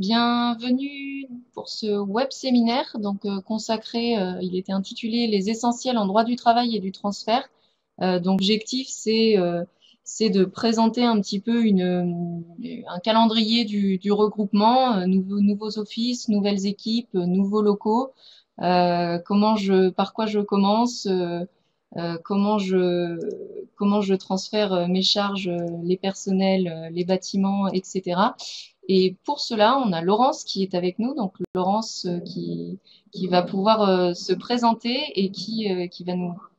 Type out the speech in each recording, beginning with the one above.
bienvenue pour ce web séminaire consacré, il était intitulé Les essentiels en droit du travail et du transfert. Donc l'objectif c'est de présenter un petit peu un calendrier du regroupement, nouveaux offices, nouvelles équipes, nouveaux locaux, par quoi je commence, comment je transfère mes charges, les personnels, les bâtiments, etc. Et pour cela, on a Laurence qui est avec nous, donc Laurence qui va pouvoir se présenter et qui va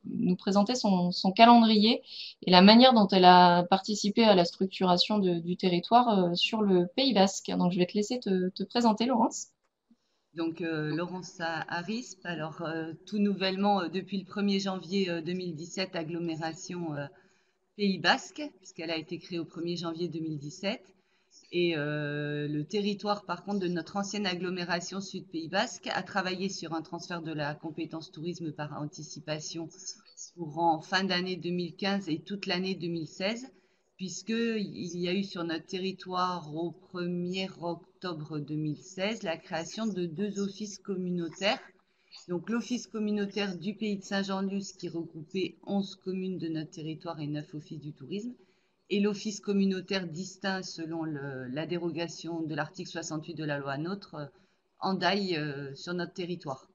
nous présenter son calendrier et la manière dont elle a participé à la structuration du territoire sur le Pays Basque. Donc je vais te laisser te présenter, Laurence. Donc, Laurence Arispe, alors tout nouvellement depuis le 1er janvier 2017, agglomération Pays Basque, puisqu'elle a été créée au 1er janvier 2017. Et le territoire, par contre, de notre ancienne agglomération Sud Pays Basque a travaillé sur un transfert de la compétence tourisme par anticipation courant fin d'année 2015 et toute l'année 2016, puisqu'il y a eu sur notre territoire au 1er octobre 2016 la création de 2 offices communautaires. Donc l'office communautaire du Pays de Saint-Jean-de-Luz qui regroupait 11 communes de notre territoire et 9 offices du tourisme, et l'office communautaire distinct selon la dérogation de l'article 68 de la loi NOTRe, Andaille sur notre territoire.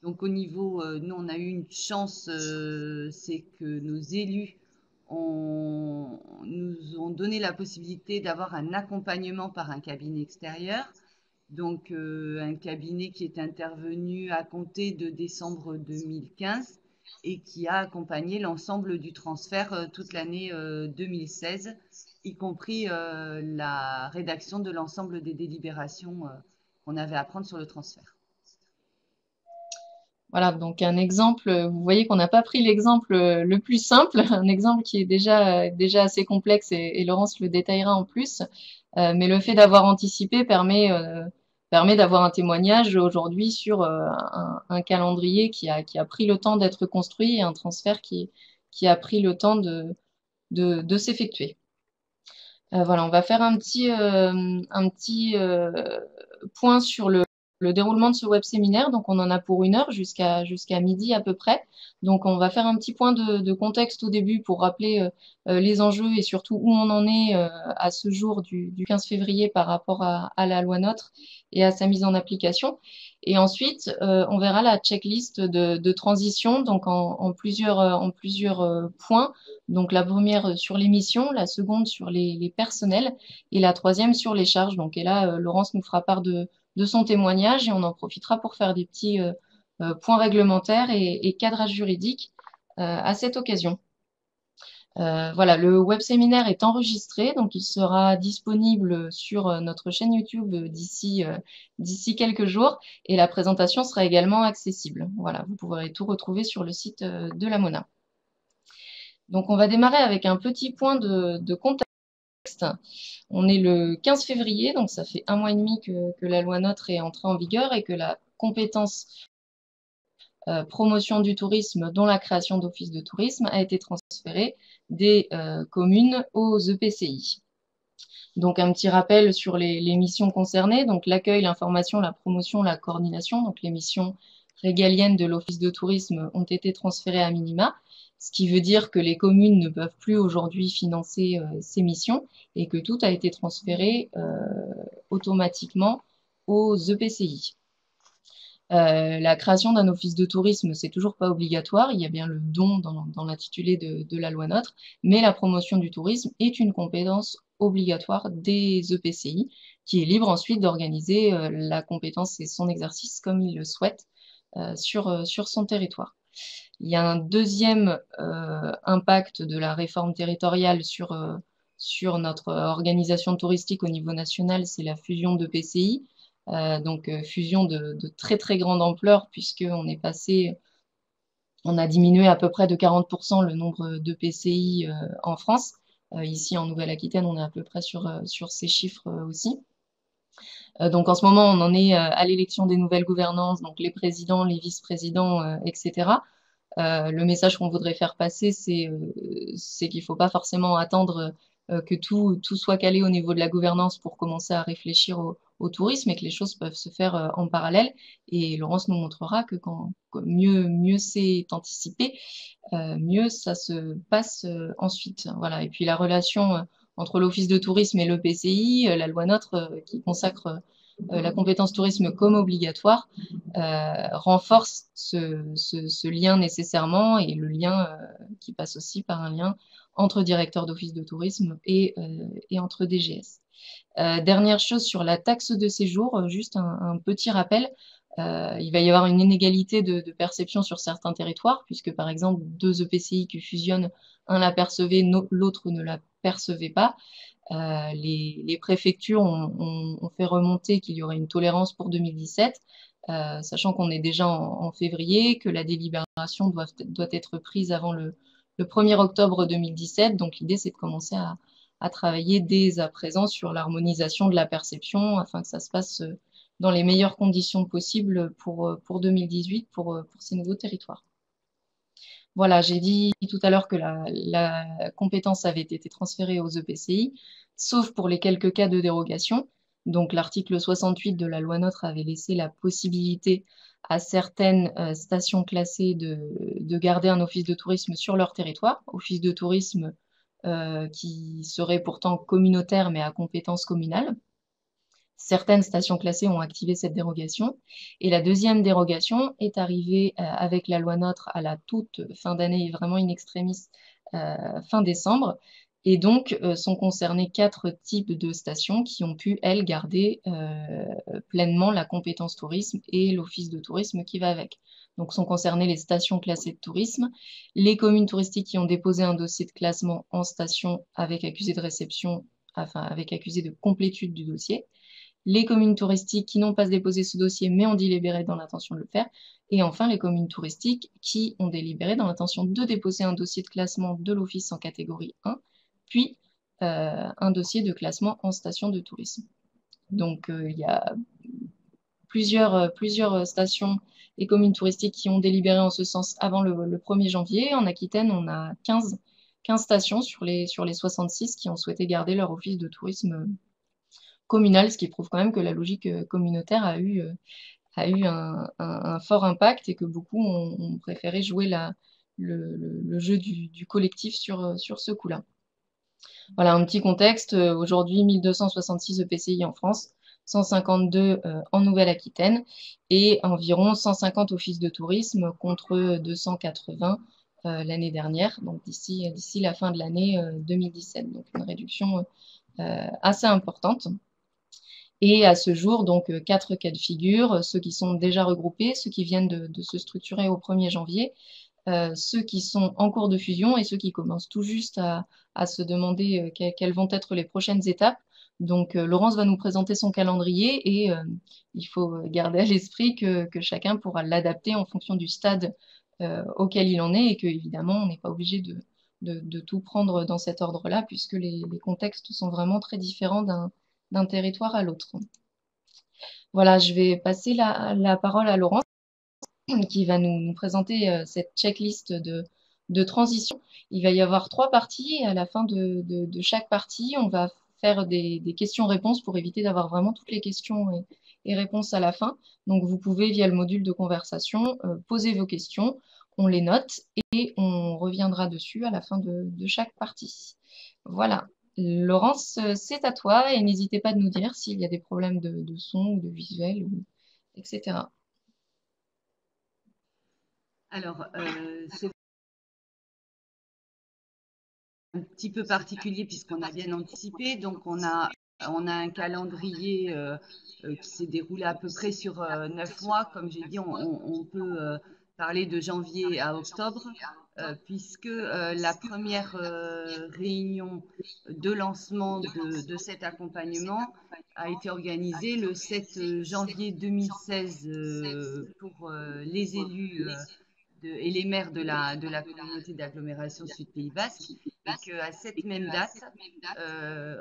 Donc au niveau, nous on a eu une chance, c'est que nos élus nous ont donné la possibilité d'avoir un accompagnement par un cabinet extérieur. Donc un cabinet qui est intervenu à compter de décembre 2015 et qui a accompagné l'ensemble du transfert toute l'année 2016, y compris la rédaction de l'ensemble des délibérations qu'on avait à prendre sur le transfert. Voilà, donc un exemple, vous voyez qu'on n'a pas pris l'exemple le plus simple, un exemple qui est déjà assez complexe et Laurence le détaillera en plus. Mais le fait d'avoir anticipé permet d'avoir un témoignage aujourd'hui sur un calendrier qui a pris le temps d'être construit et un transfert qui a pris le temps de s'effectuer. Voilà, on va faire un petit point sur le déroulement de ce web séminaire. Donc, on en a pour 1 heure jusqu'à midi à peu près. Donc, on va faire un petit point de contexte au début pour rappeler les enjeux et surtout où on en est à ce jour du 15 février par rapport à la loi NOTRe et à sa mise en application. Et ensuite, on verra la checklist de transition, donc en plusieurs points. Donc la première sur les missions, la seconde sur les personnels et la troisième sur les charges. Donc et là, Laurence nous fera part de son témoignage et on en profitera pour faire des petits points réglementaires et cadrage juridique à cette occasion. Voilà, le web séminaire est enregistré, donc il sera disponible sur notre chaîne YouTube d'ici quelques jours et la présentation sera également accessible. Voilà, vous pourrez tout retrouver sur le site de la Mona. Donc on va démarrer avec un petit point de contexte. On est le 15 février, donc ça fait 1 mois et demi que la loi NOTRe est entrée en vigueur et que la compétence promotion du tourisme, dont la création d'offices de tourisme, a été transférée des communes aux EPCI. Donc un petit rappel sur les missions concernées, donc l'accueil, l'information, la promotion, la coordination, donc les missions régaliennes de l'office de tourisme ont été transférées à minima, ce qui veut dire que les communes ne peuvent plus aujourd'hui financer ces missions et que tout a été transféré automatiquement aux EPCI. La création d'un office de tourisme, c'est toujours pas obligatoire. Il y a bien le don dans l'intitulé de la loi NOTRe, mais la promotion du tourisme est une compétence obligatoire des EPCI, qui est libre ensuite d'organiser la compétence et son exercice comme il le souhaite sur son territoire. Il y a un deuxième impact de la réforme territoriale sur notre organisation touristique au niveau national, c'est la fusion d'EPCI. Donc fusion de très très grande ampleur puisqu'on est passé, on a diminué à peu près de 40% le nombre de PCI en France. Ici en Nouvelle-Aquitaine, on est à peu près sur ces chiffres aussi. Donc en ce moment, on en est à l'élection des nouvelles gouvernances, donc les présidents, les vice-présidents, etc. Le message qu'on voudrait faire passer, c'est qu'il ne faut pas forcément attendre que tout soit calé au niveau de la gouvernance pour commencer à réfléchir au tourisme et que les choses peuvent se faire en parallèle. Et Laurence nous montrera que mieux c'est anticipé, mieux ça se passe ensuite. Voilà. Et puis la relation entre l'Office de tourisme et l'EPCI, la loi NOTRe qui consacre la compétence tourisme comme obligatoire, renforce ce lien nécessairement et le lien qui passe aussi par un lien entre directeurs d'office de tourisme et entre DGS. Dernière chose sur la taxe de séjour, juste un petit rappel. Il va y avoir une inégalité de perception sur certains territoires, puisque par exemple, deux EPCI qui fusionnent, un la percevait, l'autre ne la percevait pas. Les préfectures ont fait remonter qu'il y aurait une tolérance pour 2017, sachant qu'on est déjà en février, que la délibération doit être prise avant le 1er octobre 2017. Donc l'idée, c'est de commencer à travailler dès à présent sur l'harmonisation de la perception afin que ça se passe dans les meilleures conditions possibles pour 2018, pour ces nouveaux territoires. Voilà, j'ai dit tout à l'heure que la compétence avait été transférée aux EPCI, sauf pour les quelques cas de dérogation. Donc l'article 68 de la loi NOTRe avait laissé la possibilité à certaines stations classées de garder un office de tourisme sur leur territoire, office de tourisme qui serait pourtant communautaire mais à compétence communale. Certaines stations classées ont activé cette dérogation. Et la deuxième dérogation est arrivée avec la loi NOTRe à la toute fin d'année, vraiment in extremis, fin décembre. Et donc, sont concernés 4 types de stations qui ont pu, elles, garder pleinement la compétence tourisme et l'office de tourisme qui va avec. Donc, sont concernées les stations classées de tourisme, les communes touristiques qui ont déposé un dossier de classement en station avec accusé de réception, enfin, avec accusé de complétude du dossier, les communes touristiques qui n'ont pas déposé ce dossier mais ont délibéré dans l'intention de le faire, et enfin les communes touristiques qui ont délibéré dans l'intention de déposer un dossier de classement de l'office en catégorie 1, puis un dossier de classement en station de tourisme. Donc il y a plusieurs stations et communes touristiques qui ont délibéré en ce sens avant le 1er janvier. En Aquitaine, on a 15 stations sur les 66 qui ont souhaité garder leur office de tourisme communal, ce qui prouve quand même que la logique communautaire a eu un fort impact et que beaucoup ont préféré jouer le jeu du collectif sur ce coup-là. Voilà un petit contexte. Aujourd'hui, 1266 EPCI en France, 152 en Nouvelle-Aquitaine et environ 150 offices de tourisme contre 280 l'année dernière, donc d'ici la fin de l'année 2017. Donc une réduction assez importante. Et à ce jour, donc 4 cas de figure, ceux qui sont déjà regroupés, ceux qui viennent de se structurer au 1er janvier, ceux qui sont en cours de fusion et ceux qui commencent tout juste à se demander quelles vont être les prochaines étapes. Donc Laurence va nous présenter son calendrier et il faut garder à l'esprit que chacun pourra l'adapter en fonction du stade auquel il en est et que évidemment on n'est pas obligé de tout prendre dans cet ordre-là puisque les contextes sont vraiment très différents d'un territoire à l'autre. Voilà, je vais passer la parole à Laurence qui va nous présenter cette checklist de transition. Il va y avoir 3 parties et à la fin de chaque partie, on va faire des questions-réponses pour éviter d'avoir vraiment toutes les questions et réponses à la fin. Donc vous pouvez, via le module de conversation, poser vos questions, on les note et on reviendra dessus à la fin de chaque partie. Voilà. Laurence, c'est à toi et n'hésitez pas de nous dire s'il y a des problèmes de son ou de visuel, etc. Alors, c'est un petit peu particulier puisqu'on a bien anticipé. Donc, on a un calendrier qui s'est déroulé à peu près sur 9 mois. Comme j'ai dit, on peut parler de janvier à octobre, puisque la première réunion de lancement de cet accompagnement a été organisée le 7 janvier 2016 pour les élus et les maires de la communauté d'agglomération Sud-Pays Basque, et qu'à cette même date,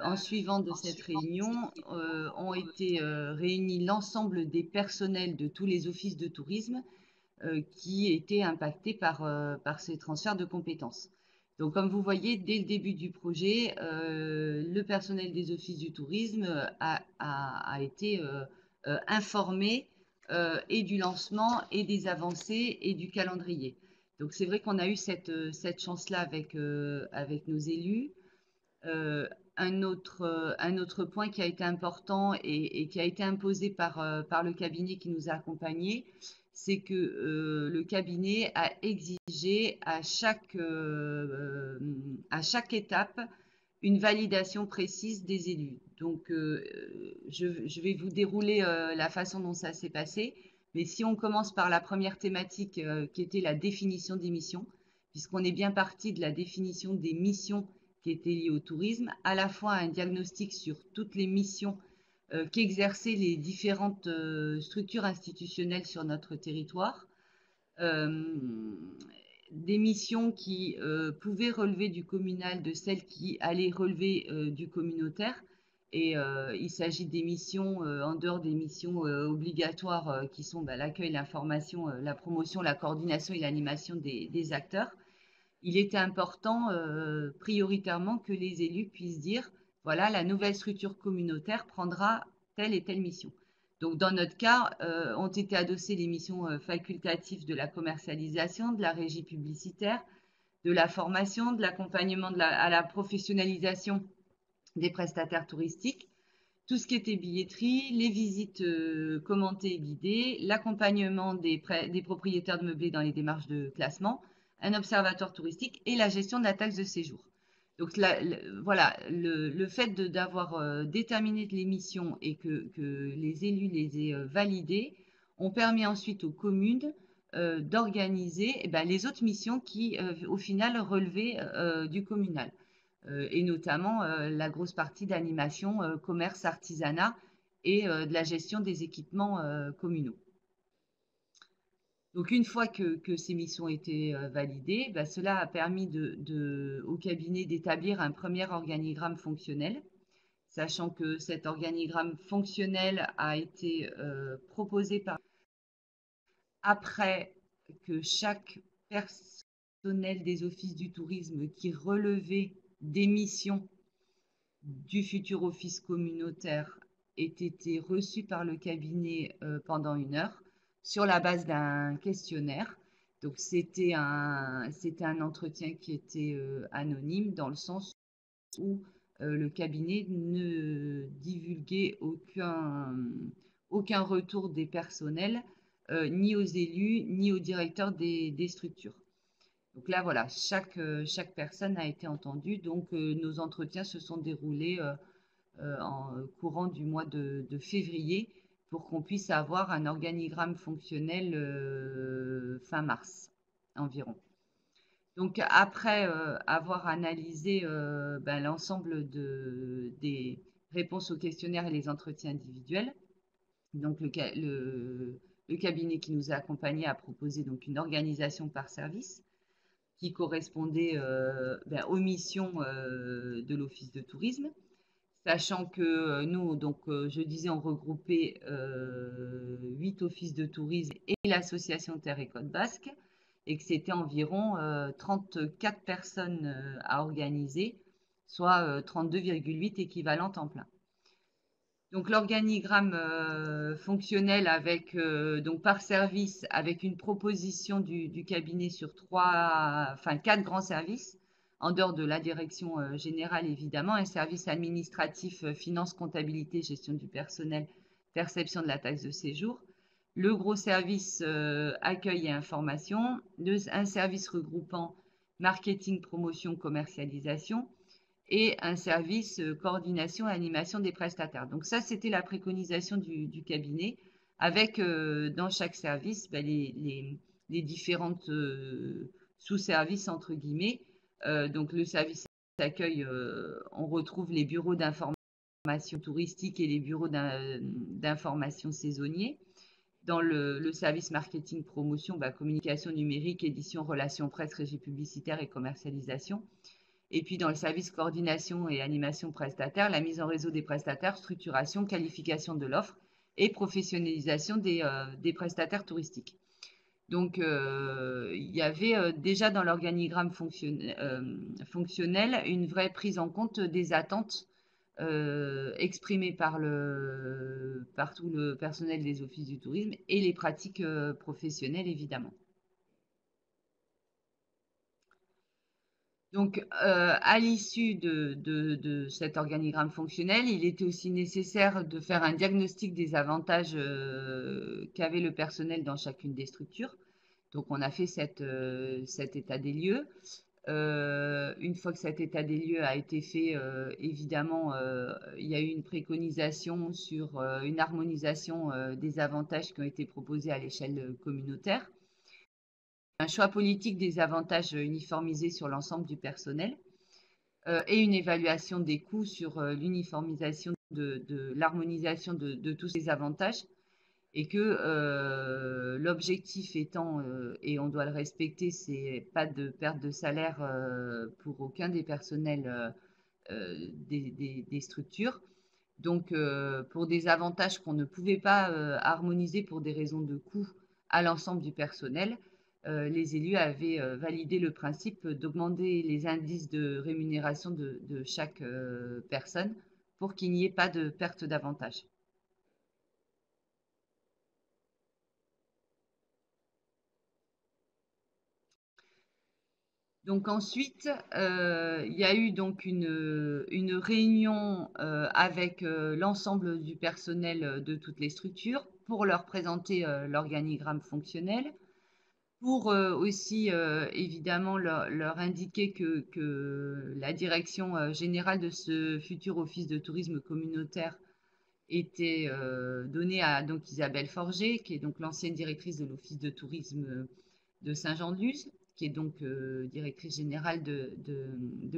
en suivant de cette réunion, ont été réunis l'ensemble des personnels de tous les offices de tourisme qui étaient impactés par ces transferts de compétences. Donc, comme vous voyez, dès le début du projet, le personnel des offices du tourisme a été informé et du lancement et des avancées et du calendrier. Donc, c'est vrai qu'on a eu cette chance-là avec nos élus. Euh, un autre point qui a été important et qui a été imposé par le cabinet qui nous a accompagnés, c'est que le cabinet a exigé à chaque étape une validation précise des élus. Donc, je vais vous dérouler la façon dont ça s'est passé. Mais si on commence par la première thématique qui était la définition des missions, puisqu'on est bien parti de la définition des missions qui étaient liées au tourisme, à la fois un diagnostic sur toutes les missions qu'exerçaient les différentes structures institutionnelles sur notre territoire, euh, des missions qui pouvaient relever du communal, de celles qui allaient relever du communautaire. Et il s'agit des missions en dehors des missions obligatoires qui sont l'accueil, l'information, la promotion, la coordination et l'animation des acteurs. Il était important prioritairement que les élus puissent dire, voilà, la nouvelle structure communautaire prendra telle et telle mission. Donc, dans notre cas, ont été adossées les missions facultatives de la commercialisation, de la régie publicitaire, de la formation, de l'accompagnement à la professionnalisation des prestataires touristiques, tout ce qui était billetterie, les visites commentées et guidées, l'accompagnement des propriétaires de meublés dans les démarches de classement, un observatoire touristique et la gestion de la taxe de séjour. Donc voilà, le fait d'avoir déterminé les missions et que les élus les aient validées ont permis ensuite aux communes d'organiser les autres missions qui, au final, relevaient du communal. Et notamment la grosse partie d'animation, commerce, artisanat et de la gestion des équipements communaux. Donc une fois que ces missions étaient validées, cela a permis au cabinet d'établir un premier organigramme fonctionnel, sachant que cet organigramme fonctionnel a été proposé après que chaque personnel des offices du tourisme qui relevait des missions du futur office communautaire ait été reçu par le cabinet pendant 1 heure sur la base d'un questionnaire. Donc c'était un entretien qui était anonyme dans le sens où le cabinet ne divulguait aucun retour des personnels, ni aux élus, ni aux directeurs des structures. Donc là, voilà, chaque personne a été entendue. Donc, nos entretiens se sont déroulés en courant du mois de février pour qu'on puisse avoir un organigramme fonctionnel fin mars environ. Donc, après avoir analysé l'ensemble des réponses aux questionnaires et les entretiens individuels, donc le cabinet qui nous a accompagnés a proposé donc une organisation par service qui correspondait aux missions de l'Office de tourisme, sachant que nous, donc, je disais, on regroupait 8 offices de tourisme et l'association Terre et Côte Basque, et que c'était environ 34 personnes à organiser, soit 32,8 équivalents temps plein. Donc l'organigramme fonctionnel avec donc par service avec une proposition du cabinet sur 4 grands services en dehors de la direction générale évidemment, un service administratif, finance, comptabilité, gestion du personnel, perception de la taxe de séjour, le gros service accueil et information, un service regroupant marketing, promotion, commercialisation et un service coordination et animation des prestataires. Donc ça, c'était la préconisation du cabinet, avec dans chaque service les différentes sous-services, entre guillemets. Donc le service d'accueil, on retrouve les bureaux d'information touristique et les bureaux d'information saisonniers. Dans le service marketing promotion, communication numérique, édition, relations presse, régie publicitaire et commercialisation. Et puis dans le service coordination et animation prestataire, la mise en réseau des prestataires, structuration, qualification de l'offre et professionnalisation des prestataires touristiques. Donc, il y avait déjà dans l'organigramme fonctionnel une vraie prise en compte des attentes exprimées par tout le personnel des offices du tourisme et les pratiques professionnelles, évidemment. Donc, à l'issue de cet organigramme fonctionnel, il était aussi nécessaire de faire un diagnostic des avantages qu'avait le personnel dans chacune des structures. Donc, on a fait cet état des lieux. Une fois que cet état des lieux a été fait, évidemment, il y a eu une préconisation sur une harmonisation des avantages qui ont été proposés à l'échelle communautaire, un choix politique des avantages uniformisés sur l'ensemble du personnel et une évaluation des coûts sur l'uniformisation de l'harmonisation de tous ces avantages et que l'objectif étant, et on doit le respecter, c'est pas de perte de salaire pour aucun des personnels des structures. Donc, pour des avantages qu'on ne pouvait pas harmoniser pour des raisons de coût à l'ensemble du personnel, les élus avaient validé le principe d'augmenter les indices de rémunération de chaque personne pour qu'il n'y ait pas de perte d'avantage. Donc ensuite, il y a eu donc une réunion avec l'ensemble du personnel de toutes les structures pour leur présenter l'organigramme fonctionnel, pour aussi évidemment leur indiquer que la direction générale de ce futur office de tourisme communautaire était donnée à donc Isabelle Forger, qui est donc l'ancienne directrice de l'office de tourisme de Saint-Jean-de-Luz, qui est donc directrice générale de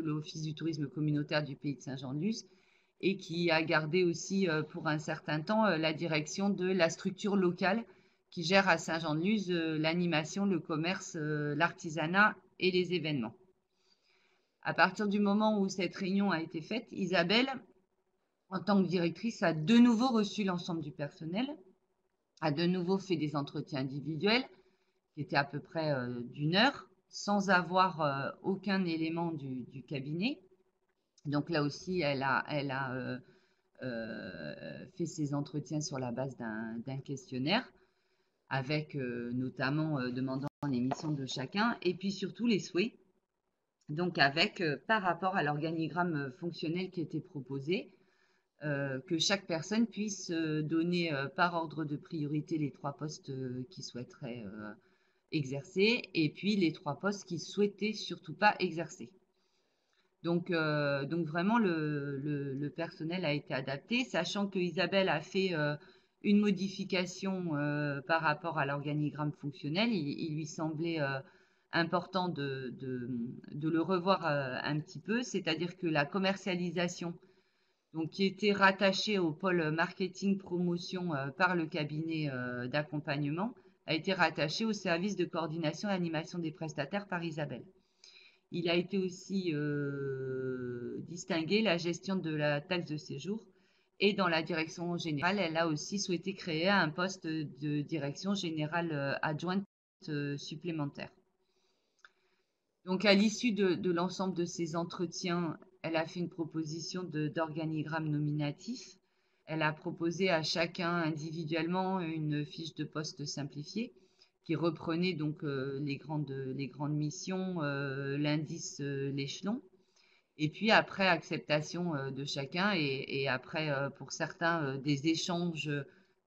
l'Office du tourisme communautaire du pays de Saint-Jean-de-Luz, et qui a gardé aussi pour un certain temps la direction de la structure locale qui gère à Saint-Jean-de-Luz l'animation, le commerce, l'artisanat et les événements. À partir du moment où cette réunion a été faite, Isabelle, en tant que directrice, a de nouveau reçu l'ensemble du personnel, a de nouveau fait des entretiens individuels qui était à peu près d'une heure, sans avoir aucun élément du cabinet. Donc là aussi, elle a fait ses entretiens sur la base d'un questionnaire, avec notamment demandant l'émission de chacun, et puis surtout les souhaits. Donc avec, par rapport à l'organigramme fonctionnel qui était proposé, que chaque personne puisse donner par ordre de priorité les 3 postes qu'il souhaiterait exercer et puis les 3 postes qu'il souhaitait surtout pas exercer. Donc vraiment le personnel a été adapté, sachant que Isabelle a fait une modification par rapport à l'organigramme fonctionnel. Il lui semblait important de le revoir un petit peu, c'est-à-dire que la commercialisation, donc qui était rattachée au pôle marketing promotion par le cabinet d'accompagnement, a été rattaché au service de coordination et animation des prestataires par Isabelle. Il a été aussi distingué la gestion de la taxe de séjour et dans la direction générale, elle a aussi souhaité créer un poste de direction générale adjointe supplémentaire. Donc à l'issue de l'ensemble de ces entretiens, elle a fait une proposition d'organigramme nominatif. Elle a proposé à chacun individuellement une fiche de poste simplifiée qui reprenait donc les grandes missions, l'indice, l'échelon. Et puis après acceptation de chacun et après pour certains des échanges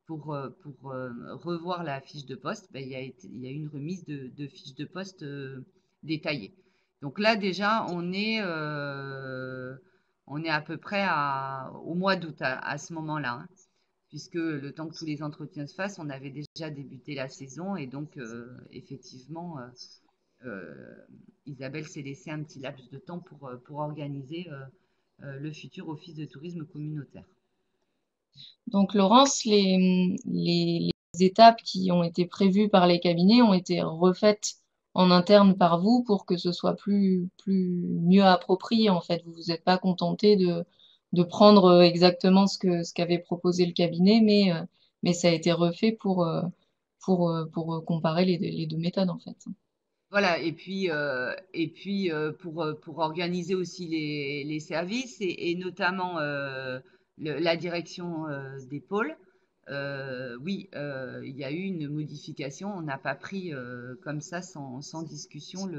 pour revoir la fiche de poste, ben, il y a eu une remise de fiche de poste détaillée. Donc là déjà on est à peu près au mois d'août à ce moment-là, hein, puisque le temps que tous les entretiens se fassent, on avait déjà débuté la saison et donc effectivement Isabelle s'est laissé un petit laps de temps pour organiser le futur office de tourisme communautaire. Donc, Laurence, les étapes qui ont été prévues par les cabinets ont été refaites en interne par vous pour que ce soit mieux approprié, en fait. Vous vous êtes pas contenté de prendre exactement ce qu'avait proposé le cabinet, mais ça a été refait pour comparer les deux méthodes, en fait. Voilà, pour organiser aussi les services et notamment la direction des pôles, oui, il y a eu une modification. On n'a pas pris comme ça sans discussion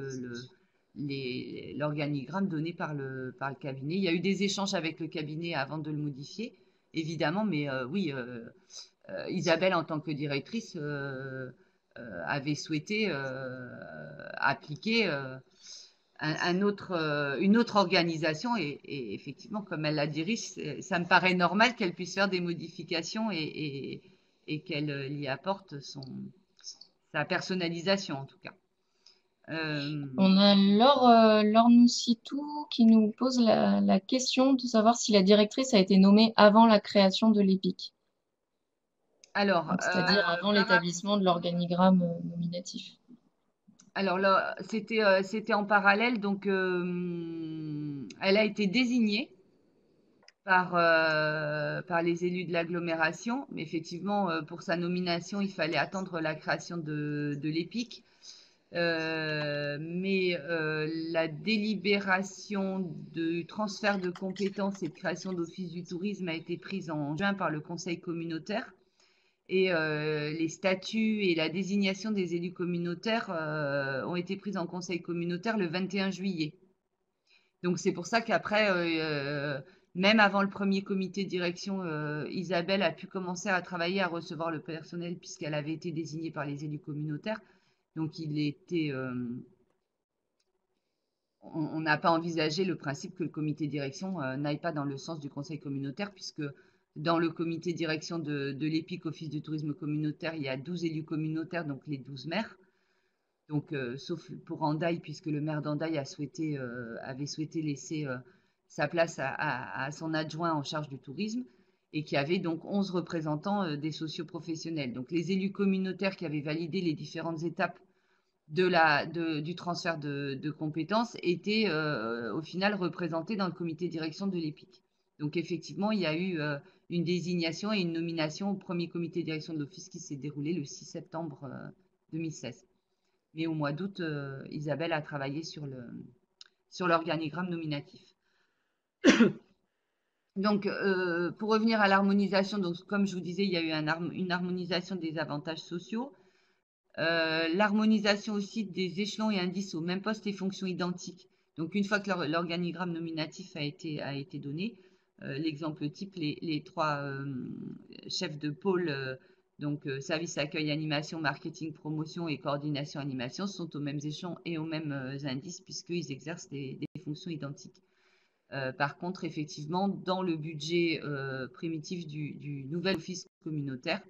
l'organigramme donné par le cabinet. Il y a eu des échanges avec le cabinet avant de le modifier, évidemment, mais oui, Isabelle, en tant que directrice, avait souhaité appliquer une autre organisation et effectivement, comme elle la dirige, ça me paraît normal qu'elle puisse faire des modifications et qu'elle y apporte sa personnalisation en tout cas. Euh, On a Laure Noussitou qui nous pose la question de savoir si la directrice a été nommée avant la création de l'EPIC, alors, donc c'est-à-dire avant par rap- l'établissement de l'organigramme nominatif. alors là, c'était en parallèle, donc elle a été désignée par les élus de l'agglomération. Mais effectivement, pour sa nomination, il fallait attendre la création de l'EPIC. La délibération du transfert de compétences et de création d'office du tourisme a été prise en juin par le conseil communautaire. Et les statuts et la désignation des élus communautaires ont été prises en conseil communautaire le 21 juillet. Donc c'est pour ça qu'après, même avant le premier comité de direction, Isabelle a pu commencer à travailler, à recevoir le personnel puisqu'elle avait été désignée par les élus communautaires. Donc on n'a pas envisagé le principe que le comité de direction n'aille pas dans le sens du conseil communautaire puisque dans le comité de direction de l'EPIC, Office du tourisme communautaire, il y a 12 élus communautaires, donc les 12 maires. Donc, sauf pour Hendaye, puisque le maire d'Hendaye avait souhaité laisser sa place à son adjoint en charge du tourisme, et qui avait donc 11 représentants des socioprofessionnels. Donc, les élus communautaires qui avaient validé les différentes étapes du transfert de compétences étaient au final représentés dans le comité de direction de l'EPIC. Donc, effectivement, il y a eu une désignation et une nomination au premier comité de direction de l'Office qui s'est déroulé le 6 septembre 2016. Mais au mois d'août, Isabelle a travaillé sur l'organigramme nominatif. Donc, pour revenir à l'harmonisation, donc comme je vous disais, il y a eu une harmonisation des avantages sociaux, l'harmonisation aussi des échelons et indices aux mêmes postes et fonctions identiques. Donc, une fois que l'organigramme nominatif a été donné, l'exemple type, les trois chefs de pôle donc, service, accueil, animation, marketing, promotion et coordination, animation sont aux mêmes échelons et aux mêmes indices puisqu'ils exercent des fonctions identiques. Par contre, effectivement, dans le budget primitif du nouvel office communautaire,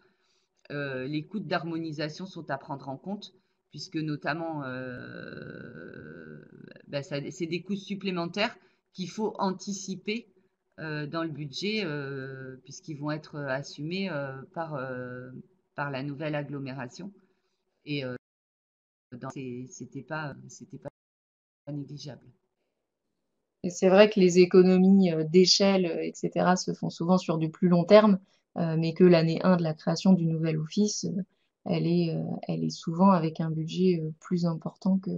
les coûts d'harmonisation sont à prendre en compte puisque notamment, c'est des coûts supplémentaires qu'il faut anticiper dans le budget puisqu'ils vont être assumés par la nouvelle agglomération. Et c'était pas négligeable. Et c'est vrai que les économies d'échelle, etc., se font souvent sur du plus long terme, mais que l'année 1 de la création du nouvel office, elle est souvent avec un budget plus important que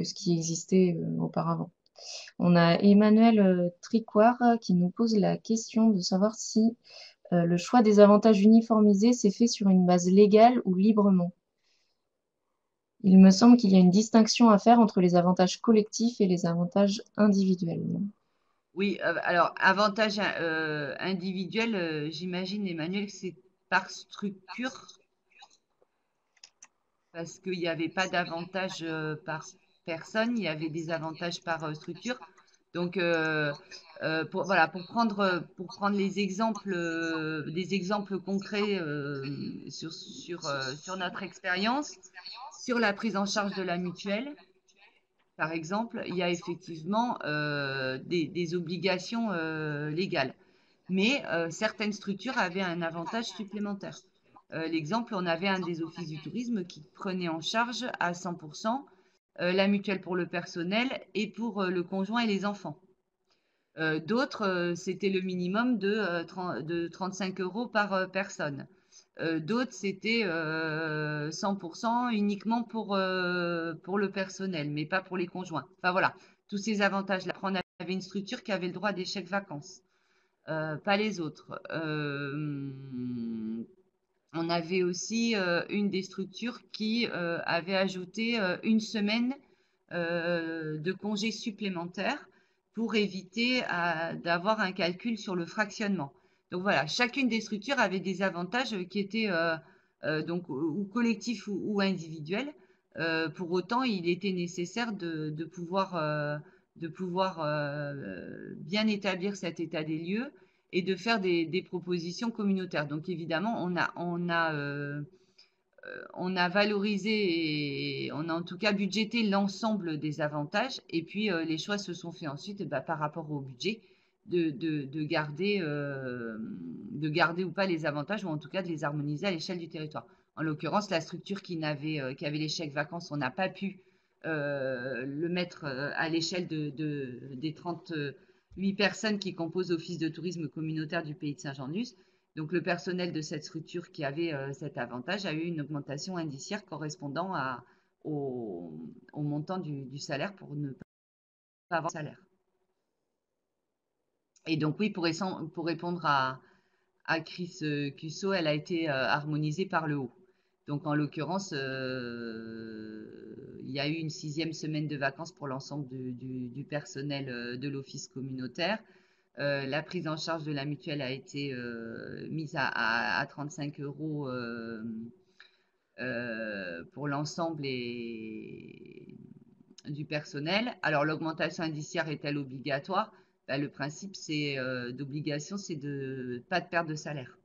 ce qui existait auparavant. On a Emmanuel Tricoire qui nous pose la question de savoir si le choix des avantages uniformisés s'est fait sur une base légale ou librement. Il me semble qu'il y a une distinction à faire entre les avantages collectifs et les avantages individuels. Oui, alors avantage individuel, j'imagine Emmanuel que c'est par structure parce qu'il n'y avait pas d'avantage par personne, il y avait des avantages par structure. Donc, voilà, pour prendre les exemples, des exemples concrets sur notre expérience, sur la prise en charge de la mutuelle, par exemple, il y a effectivement des obligations légales. Mais certaines structures avaient un avantage supplémentaire. L'exemple, on avait un des offices du tourisme qui prenait en charge à 100% la mutuelle pour le personnel et pour le conjoint et les enfants. D'autres, c'était le minimum de 35 € par personne. D'autres, c'était 100% uniquement pour le personnel, mais pas pour les conjoints. Enfin voilà, tous ces avantages-là. Après, on avait une structure qui avait le droit des chèques vacances, pas les autres. On avait aussi une des structures qui avait ajouté une semaine de congés supplémentaires pour éviter d'avoir un calcul sur le fractionnement. Donc voilà, chacune des structures avait des avantages qui étaient donc ou collectifs ou individuels. Pour autant, il était nécessaire de pouvoir bien établir cet état des lieux et de faire des propositions communautaires. Donc évidemment, on a valorisé et on a en tout cas budgété l'ensemble des avantages. Et puis les choix se sont faits ensuite par rapport au budget de garder ou pas les avantages ou en tout cas de les harmoniser à l'échelle du territoire. En l'occurrence, la structure qui avait les chèques vacances, on n'a pas pu le mettre à l'échelle des 38 personnes qui composent l'Office de tourisme communautaire du pays de Saint-Jean-de-Luz. Donc le personnel de cette structure qui avait cet avantage a eu une augmentation indiciaire correspondant au montant du salaire pour ne pas avoir de salaire. Et donc oui, pour répondre à Chris Cusso, elle a été harmonisée par le haut. Donc en l'occurrence, il y a eu une 6e semaine de vacances pour l'ensemble du personnel de l'office communautaire. La prise en charge de la mutuelle a été mise à 35 euros pour l'ensemble du personnel. Alors l'augmentation indiciaire est-elle obligatoire? Ben, le principe d'obligation, c'est de pas de perte de salaire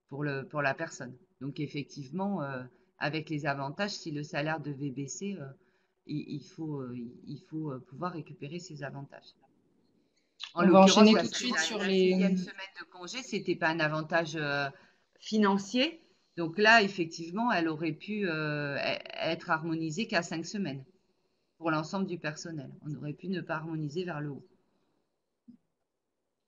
pour la personne. Donc effectivement, avec les avantages, si le salaire devait baisser, il faut pouvoir récupérer ces avantages. En On va l'occurrence, enchaîner la, tout de suite sur la les. 6e semaine de congé, c'était pas un avantage financier. Donc là, effectivement, elle aurait pu être harmonisée qu'à 5 semaines pour l'ensemble du personnel. On aurait pu ne pas harmoniser vers le haut.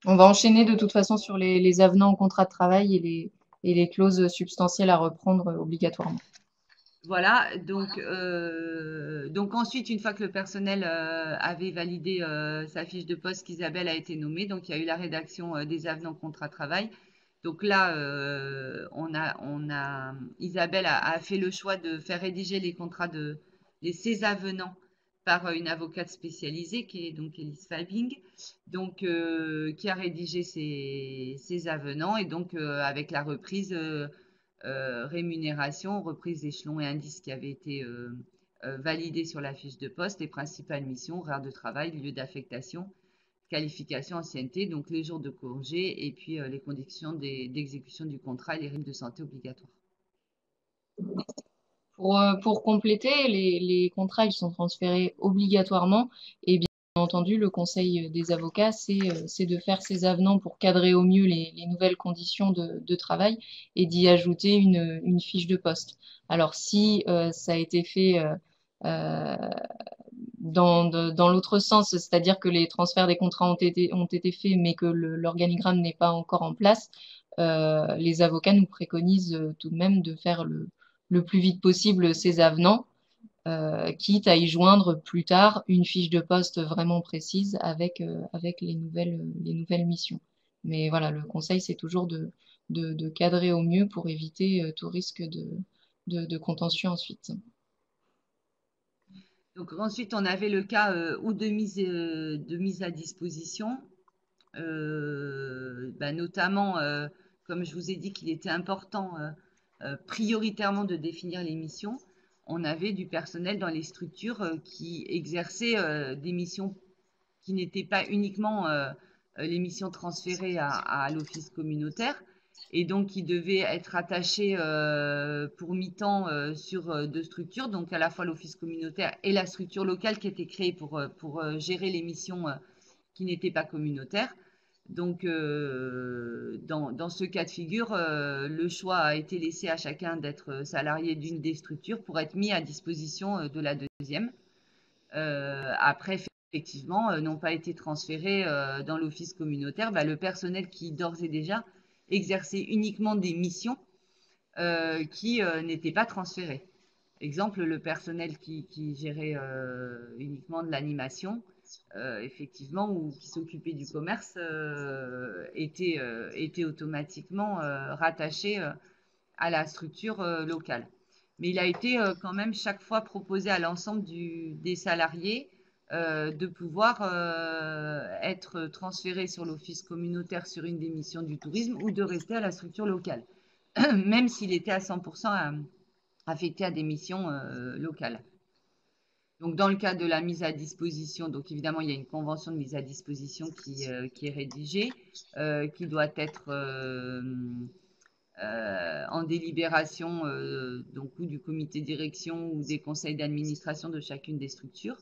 On va enchaîner de toute façon sur les avenants au contrat de travail et les clauses substantielles à reprendre obligatoirement. Voilà, donc ensuite, une fois que le personnel avait validé sa fiche de poste, qu'Isabelle a été nommée, donc il y a eu la rédaction des avenants contrat de travail. Donc là, Isabelle a fait le choix de faire rédiger ces avenants par une avocate spécialisée qui est donc Elise Fabing, donc qui a rédigé ces avenants et donc avec la reprise rémunération, reprise d'échelon et indice qui avait été validé sur la fiche de poste, les principales missions, horaires de travail, lieu d'affectation, qualification, ancienneté, donc les jours de congé et puis les conditions d'exécution du contrat et les règles de santé obligatoires. Pour compléter, les contrats, ils sont transférés obligatoirement. Et bien entendu, le conseil des avocats, c'est de faire ces avenants pour cadrer au mieux les nouvelles conditions de travail et d'y ajouter une fiche de poste. Alors, si ça a été fait euh, dans l'autre sens, c'est-à-dire que les transferts des contrats ont été faits, mais que l'organigramme n'est pas encore en place, les avocats nous préconisent tout de même de faire le plus vite possible ces avenants, quitte à y joindre plus tard une fiche de poste vraiment précise avec les nouvelles missions. Mais voilà, le conseil, c'est toujours de cadrer au mieux pour éviter tout risque de contentieux ensuite. Donc ensuite, on avait le cas ou de mise à disposition, notamment, comme je vous ai dit qu'il était important prioritairement de définir les missions, on avait du personnel dans les structures qui exerçaient des missions qui n'étaient pas uniquement les missions transférées à l'office communautaire et donc qui devaient être attachés pour mi-temps sur deux structures, donc à la fois l'office communautaire et la structure locale qui était créée pour gérer les missions qui n'étaient pas communautaires. Donc, dans ce cas de figure, le choix a été laissé à chacun d'être salarié d'une des structures pour être mis à disposition de la deuxième. Après, effectivement, n'ont pas été transférés dans l'office communautaire. Le personnel qui d'ores et déjà exerçait uniquement des missions qui n'étaient pas transférés. Exemple, le personnel qui gérait uniquement de l'animation, effectivement, ou qui s'occupait du commerce, était automatiquement rattaché à la structure locale. Mais il a été quand même chaque fois proposé à l'ensemble des salariés de pouvoir être transféré sur l'office communautaire sur une des missions du tourisme ou de rester à la structure locale, même s'il était à 100% affecté à des missions locales. Donc, dans le cadre de la mise à disposition, donc évidemment, il y a une convention de mise à disposition qui est rédigée, qui doit être en délibération donc, ou du comité de direction ou des conseils d'administration de chacune des structures.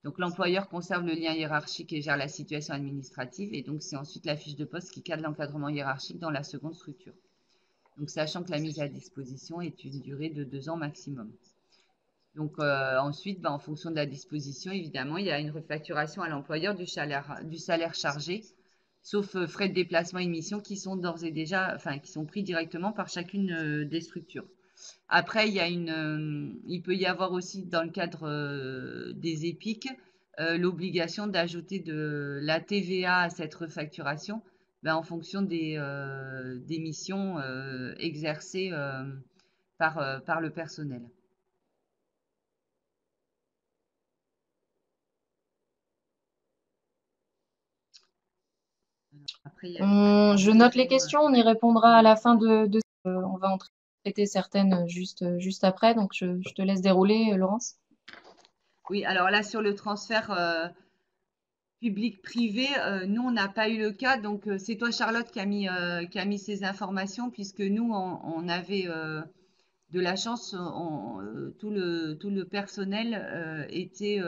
Donc, l'employeur conserve le lien hiérarchique et gère la situation administrative. Et donc, c'est ensuite la fiche de poste qui cadre l'encadrement hiérarchique dans la seconde structure. Donc, sachant que la mise à disposition est une durée de 2 ans maximum. Donc ensuite, en fonction de la disposition, évidemment, il y a une refacturation à l'employeur du salaire chargé, sauf frais de déplacement et de mission qui sont d'ores et déjà, enfin, qui sont pris directement par chacune des structures. Après, il peut y avoir aussi dans le cadre des EPIC l'obligation d'ajouter de la TVA à cette refacturation, en fonction des missions exercées par le personnel. Après, il y a une Je note les question. questions, on y répondra à la fin on va en traiter certaines juste après, donc je te laisse dérouler, Laurence. Oui, alors là, sur le transfert public-privé, nous, on n'a pas eu le cas. Donc, c'est toi, Charlotte, qui a mis ces informations, puisque nous, on avait de la chance. Tout le personnel était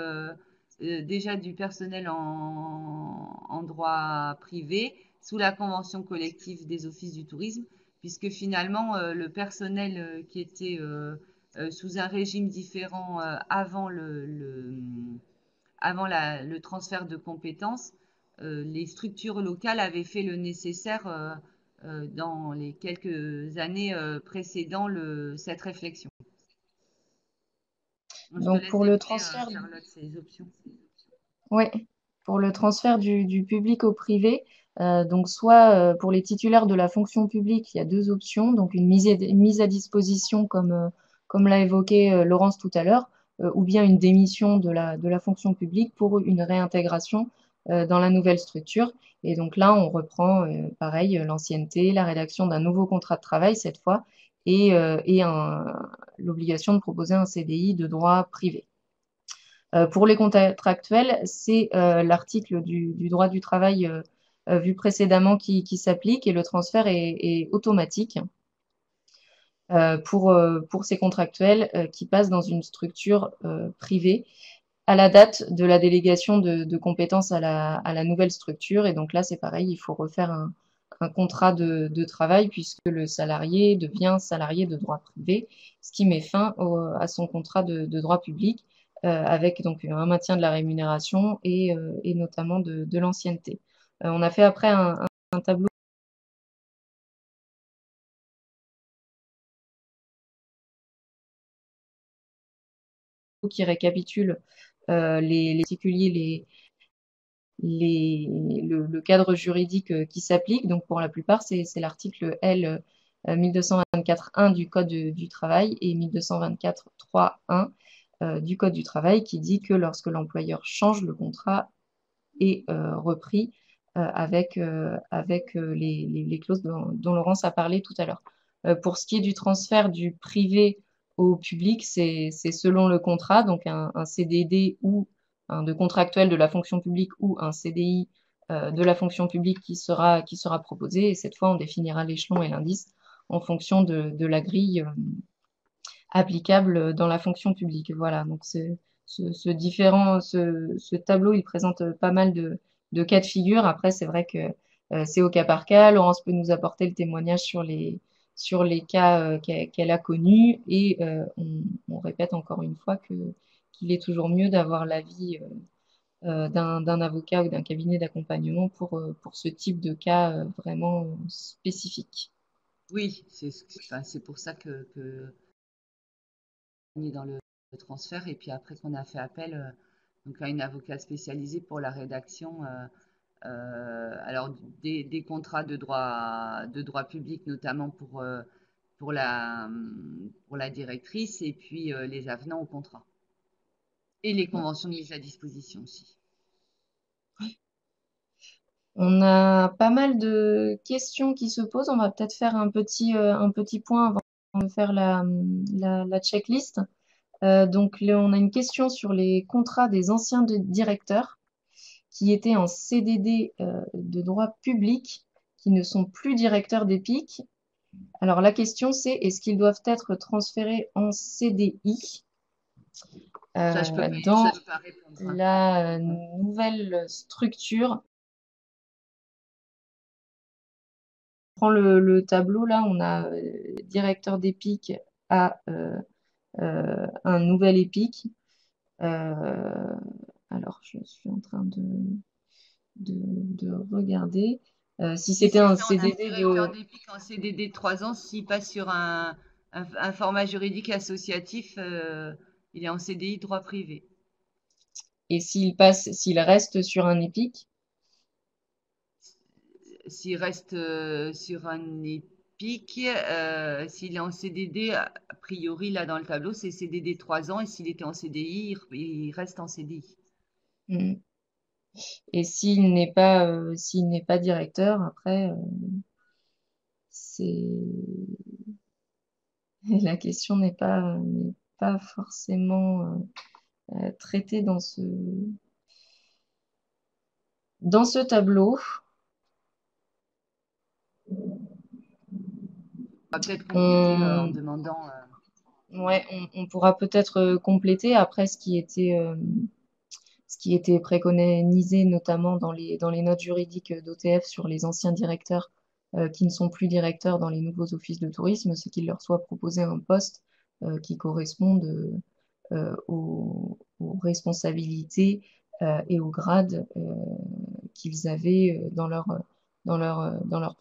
déjà du personnel en droit privé, sous la convention collective des offices du tourisme, puisque finalement, le personnel qui était sous un régime différent avant le transfert de compétences, les structures locales avaient fait le nécessaire dans les quelques années précédant cette réflexion. Je te Donc laisse pour le dérouler, transfert, Charlotte, ces options. ouais, pour le transfert du public au privé, donc soit pour les titulaires de la fonction publique, il y a deux options, donc une mise à disposition comme l'a évoqué Laurence tout à l'heure, ou bien une démission de la fonction publique pour une réintégration dans la nouvelle structure. Et donc là, on reprend pareil l'ancienneté, la rédaction d'un nouveau contrat de travail cette fois, et l'obligation de proposer un CDI de droit privé. Pour les contractuels, c'est l'article du droit du travail vu précédemment qui s'applique et le transfert est automatique pour ces contractuels qui passent dans une structure privée à la date de la délégation de compétences à la nouvelle structure. Et donc là, c'est pareil, il faut refaire un contrat de travail puisque le salarié devient salarié de droit privé, ce qui met fin à son contrat de droit public avec donc un maintien de la rémunération et notamment de l'ancienneté. On a fait après un tableau qui récapitule les particuliers, le cadre juridique qui s'applique. Donc pour la plupart, c'est l'article L 1224.1 du Code du travail et 1224.3.1 du Code du travail qui dit que lorsque l'employeur change, le contrat est repris avec les clauses dont Laurence a parlé tout à l'heure. Pour ce qui est du transfert du privé au public, c'est selon le contrat, donc un CDD ou de contractuel de la fonction publique ou un CDI de la fonction publique qui sera proposé. Et cette fois, on définira l'échelon et l'indice en fonction de la grille applicable dans la fonction publique. Voilà, donc ce tableau, il présente pas mal de cas de figure. Après, c'est vrai que c'est au cas par cas. Laurence peut nous apporter le témoignage sur les cas qu'elle a connus et on répète encore une fois qu'il est toujours mieux d'avoir l'avis d'un avocat ou d'un cabinet d'accompagnement pour ce type de cas vraiment spécifique. Oui, enfin, c'est pour ça on est dans le transfert et puis après qu'on a fait appel donc à une avocate spécialisée pour la rédaction alors des contrats de droit public notamment pour la directrice et puis les avenants au contrat et les conventions de mise à disposition aussi. On a pas mal de questions qui se posent. On va peut-être faire un petit point avant de faire la checklist. Donc, on a une question sur les contrats des anciens directeurs qui étaient en CDD de droit public, qui ne sont plus directeurs d'EPIC. Alors, la question, c'est est-ce qu'ils doivent être transférés en CDI Ça, dans je peux pas répondre, hein. la nouvelle structure? Prend le tableau, là, on a directeur d'EPIC à un nouvel EPIC. Euh, alors, je suis en train de regarder. Si Oui, c'était c'est un ça, on a un CDD directeur de... d'EPIC en CDD de 3 ans. S'il passe sur un format juridique associatif, il est en CDI droit privé. Et s'il reste sur un EPIC, S'il reste sur un EPIC, s'il est en CDD, a priori, là dans le tableau, c'est CDD 3 ans. Et s'il était en CDI, il reste en CDI. hmm. Et s'il n'est pas directeur, après, c'est la question n'est pas forcément traitée dans ce tableau. On va peut-être compléter en On, demandant. ouais, on pourra peut-être compléter après ce qui était préconisé notamment dans les notes juridiques d'OTF sur les anciens directeurs qui ne sont plus directeurs dans les nouveaux offices de tourisme, c'est qu'il leur soit proposé un poste qui corresponde aux responsabilités et aux grades qu'ils avaient dans leur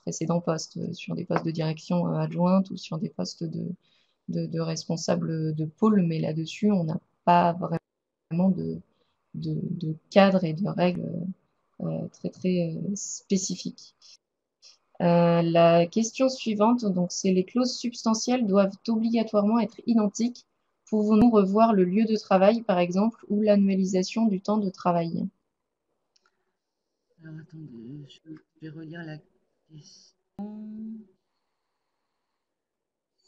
précédent poste, sur des postes de direction adjointe ou sur des postes de responsable de pôle, mais là-dessus, on n'a pas vraiment de cadres et de règles très spécifiques. La question suivante, donc, c'est les clauses substantielles doivent obligatoirement être identiques. Pouvons-nous revoir le lieu de travail, par exemple, ou l'annualisation du temps de travail? Alors attendez, je vais relire la question.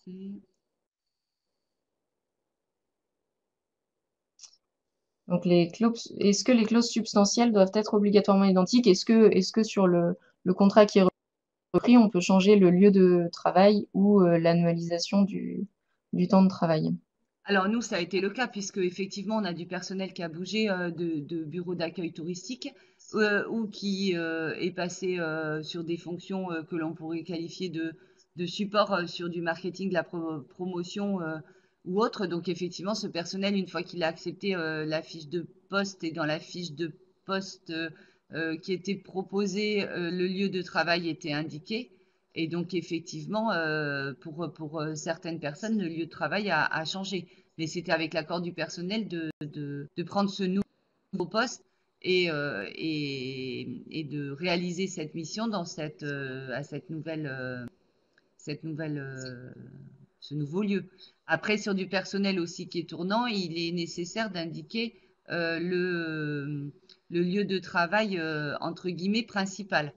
C'est Donc, est-ce que les clauses substantielles doivent être obligatoirement identiques? Est-ce que sur le contrat qui est repris, on peut changer le lieu de travail ou l'annualisation du temps de travail? Alors nous, ça a été le cas puisque effectivement, on a du personnel qui a bougé de bureaux d'accueil touristique ou qui est passé sur des fonctions que l'on pourrait qualifier de support sur du marketing, de la promotion ou autre. Donc effectivement, ce personnel, une fois qu'il a accepté la fiche de poste et dans la fiche de poste qui était proposée, le lieu de travail était indiqué. Et donc effectivement, pour certaines personnes, le lieu de travail a changé, mais c'était avec l'accord du personnel de prendre ce nouveau poste et de réaliser cette mission dans à cette nouvelle, ce nouveau lieu. Après, sur du personnel aussi qui est tournant, il est nécessaire d'indiquer le lieu de travail entre guillemets principal.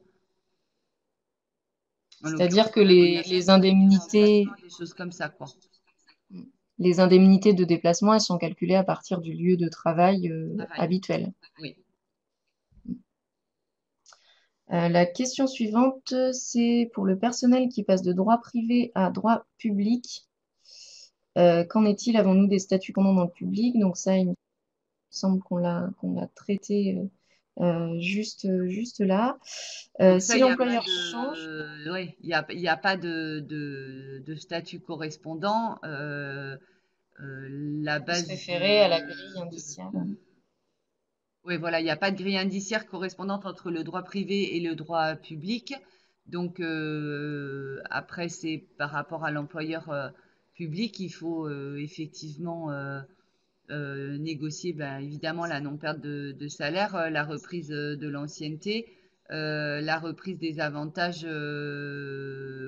En C'est-à-dire l'occurrence, que la conservation, le remplacement, des choses comme ça, quoi. les indemnités de déplacement, elles sont calculées à partir du lieu de travail Travail. habituel. Oui. La question suivante, c'est pour le personnel qui passe de droit privé à droit public. Qu'en est-il? Avons-nous des statuts pendant dans le public? Donc ça, il me semble qu'on l'a traité juste là. Donc ça, Si il n'y a pas l'employeur change, de, ouais, il y a pas de statut correspondant. La on peut se base référer à la grille indiciaire. ouais, voilà, il n'y a pas de grille indiciaire correspondante entre le droit privé et le droit public. Donc après, c'est par rapport à l'employeur public, il faut effectivement négocier ben, évidemment la non-perte de salaire, la reprise de l'ancienneté, la reprise des avantages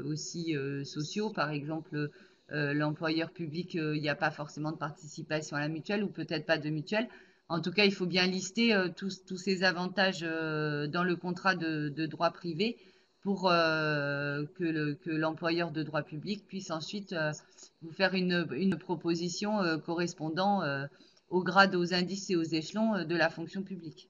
aussi sociaux. Par exemple, l'employeur public, il n'y a pas forcément de participation à la mutuelle ou peut-être pas de mutuelle. En tout cas, il faut bien lister tous ces avantages dans le contrat de droit privé pour que l'employeur de droit public puisse ensuite vous faire une proposition correspondant au grade, aux indices et aux échelons de la fonction publique.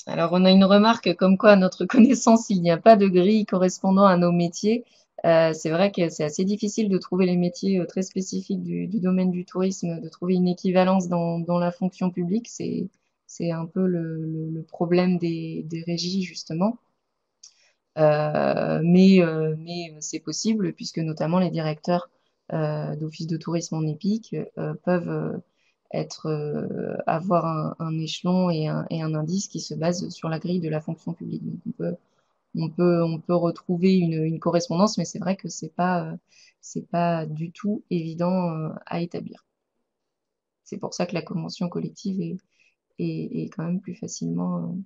Alors, on a une remarque comme quoi, à notre connaissance, il n'y a pas de grille correspondant à nos métiers. C'est vrai que c'est assez difficile de trouver les métiers très spécifiques du domaine du tourisme, de trouver une équivalence dans la fonction publique. C'est un peu le problème des régies, justement. Mais c'est possible puisque notamment les directeurs d'office de tourisme en EPIC peuvent avoir un échelon et un indice qui se base sur la grille de la fonction publique. Donc on peut retrouver une correspondance, mais c'est vrai que c'est pas du tout évident à établir. C'est pour ça que la convention collective est quand même plus facilement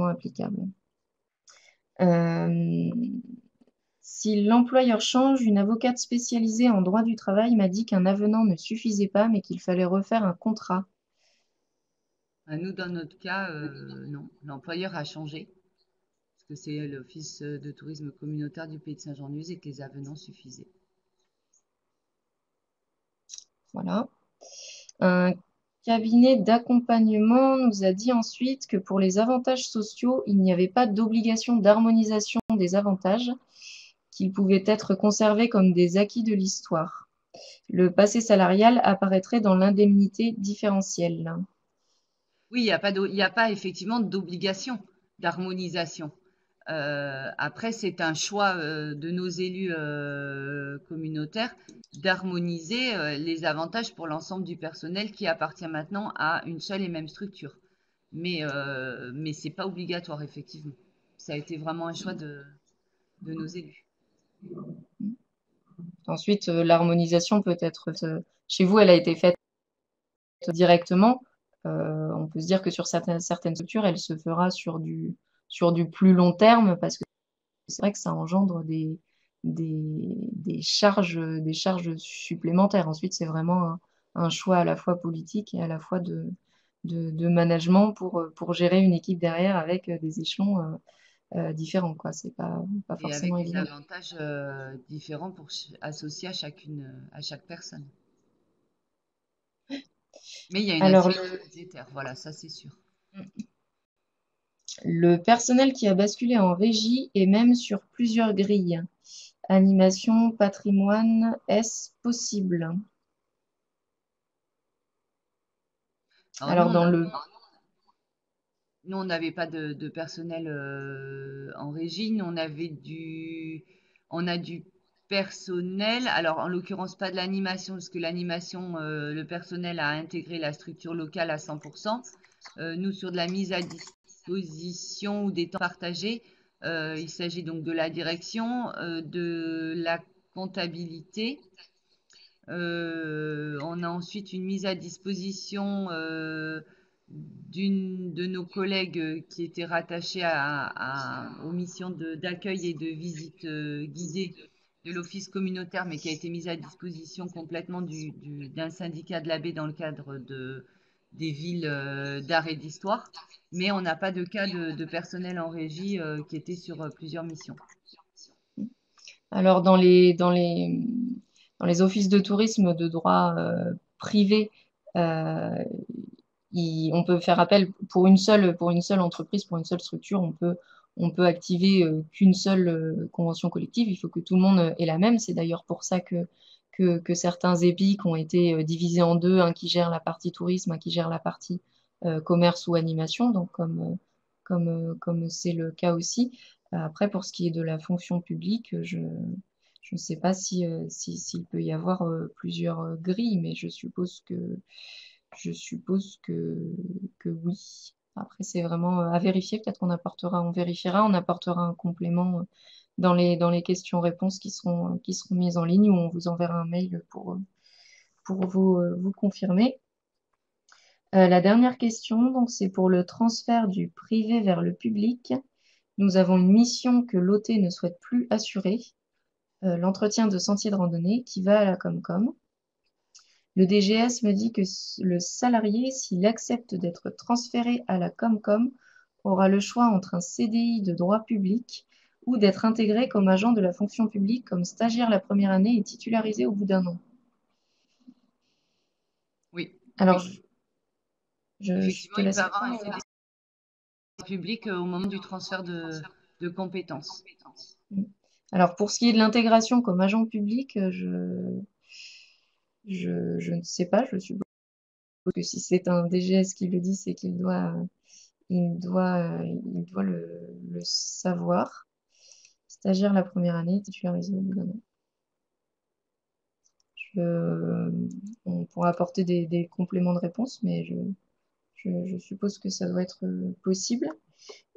applicable. Euh, Si l'employeur change, une avocate spécialisée en droit du travail m'a dit qu'un avenant ne suffisait pas, mais qu'il fallait refaire un contrat. Nous, dans notre cas, non, l'employeur a changé, parce que c'est l'Office de tourisme communautaire du Pays de Saint-Jean-de-Luz et que les avenants suffisaient. Voilà. Un cabinet d'accompagnement nous a dit ensuite que pour les avantages sociaux, il n'y avait pas d'obligation d'harmonisation des avantages, qu'ils pouvaient être conservés comme des acquis de l'histoire. Le passé salarial apparaîtrait dans l'indemnité différentielle. Oui, il y a pas effectivement d'obligation d'harmonisation. Après, c'est un choix de nos élus communautaires d'harmoniser les avantages pour l'ensemble du personnel qui appartient maintenant à une seule et même structure. Mais c'est pas obligatoire, effectivement. Ça a été vraiment un choix de nos élus. Ensuite, l'harmonisation peut être, chez vous, elle a été faite directement. On peut se dire que sur certaines structures, elle se fera sur du plus long terme parce que c'est vrai que ça engendre des charges supplémentaires. Ensuite, c'est vraiment un choix à la fois politique et à la fois de management pour gérer une équipe derrière avec des échelons différents, quoi. C'est pas Et forcément avec des évident. avantages différents pour associer à chaque personne. Mais il y a une Alors, assiette budgétaire, voilà, ça c'est sûr. le personnel qui a basculé en régie est même sur plusieurs grilles. Animation, patrimoine, est-ce possible? Alors Alors, dans le nous, on n'avait pas de personnel en régie. Nous, on a du personnel. Alors, en l'occurrence, pas de l'animation, parce que l'animation, le personnel a intégré la structure locale à 100%. Nous, sur de la mise à disposition ou des temps partagés, il s'agit donc de la direction, de la comptabilité. On a ensuite une mise à disposition d'une de nos collègues qui était rattachée aux missions d'accueil et de visite guidée de l'office communautaire, mais qui a été mise à disposition complètement d'un syndicat de la baie dans le cadre des villes d'art et d'histoire. Mais on n'a pas de cas de personnel en régie qui était sur plusieurs missions. Alors, dans les offices de tourisme de droit privé, euh, on peut faire appel pour une seule entreprise, pour une seule structure, on peut activer qu'une seule convention collective. Il faut que tout le monde ait la même. C'est d'ailleurs pour ça que certains EPIC ont été divisés en deux, un qui gère la partie tourisme, un qui gère la partie commerce ou animation, donc comme c'est le cas aussi. Après, pour ce qui est de la fonction publique, je ne sais pas s'il peut y avoir plusieurs grilles, mais je suppose que oui. Après, c'est vraiment à vérifier. Peut-être on vérifiera, on apportera un complément dans les questions-réponses qui seront mises en ligne ou on vous enverra un mail pour vous confirmer. La dernière question, donc, c'est pour le transfert du privé vers le public. Nous avons une mission que l'OT ne souhaite plus assurer, l'entretien de sentiers de randonnée qui va à la Comcom. Le DGS me dit que le salarié, s'il accepte d'être transféré à la Comcom, aura le choix entre un CDI de droit public ou d'être intégré comme agent de la fonction publique comme stagiaire la première année et titularisé au bout d'un an. Oui, Alors, je effectivement, te il peut laisse avoir un répondre. CDI public au moment du transfert de compétences. Alors, pour ce qui est de l'intégration comme agent public, je ne sais pas. Je suppose que si c'est un DGS qui le dit, c'est il doit le savoir. Stagiaire la première année, titularisé au bout d'un an. On pourra apporter des compléments de réponse, mais je suppose que ça doit être possible.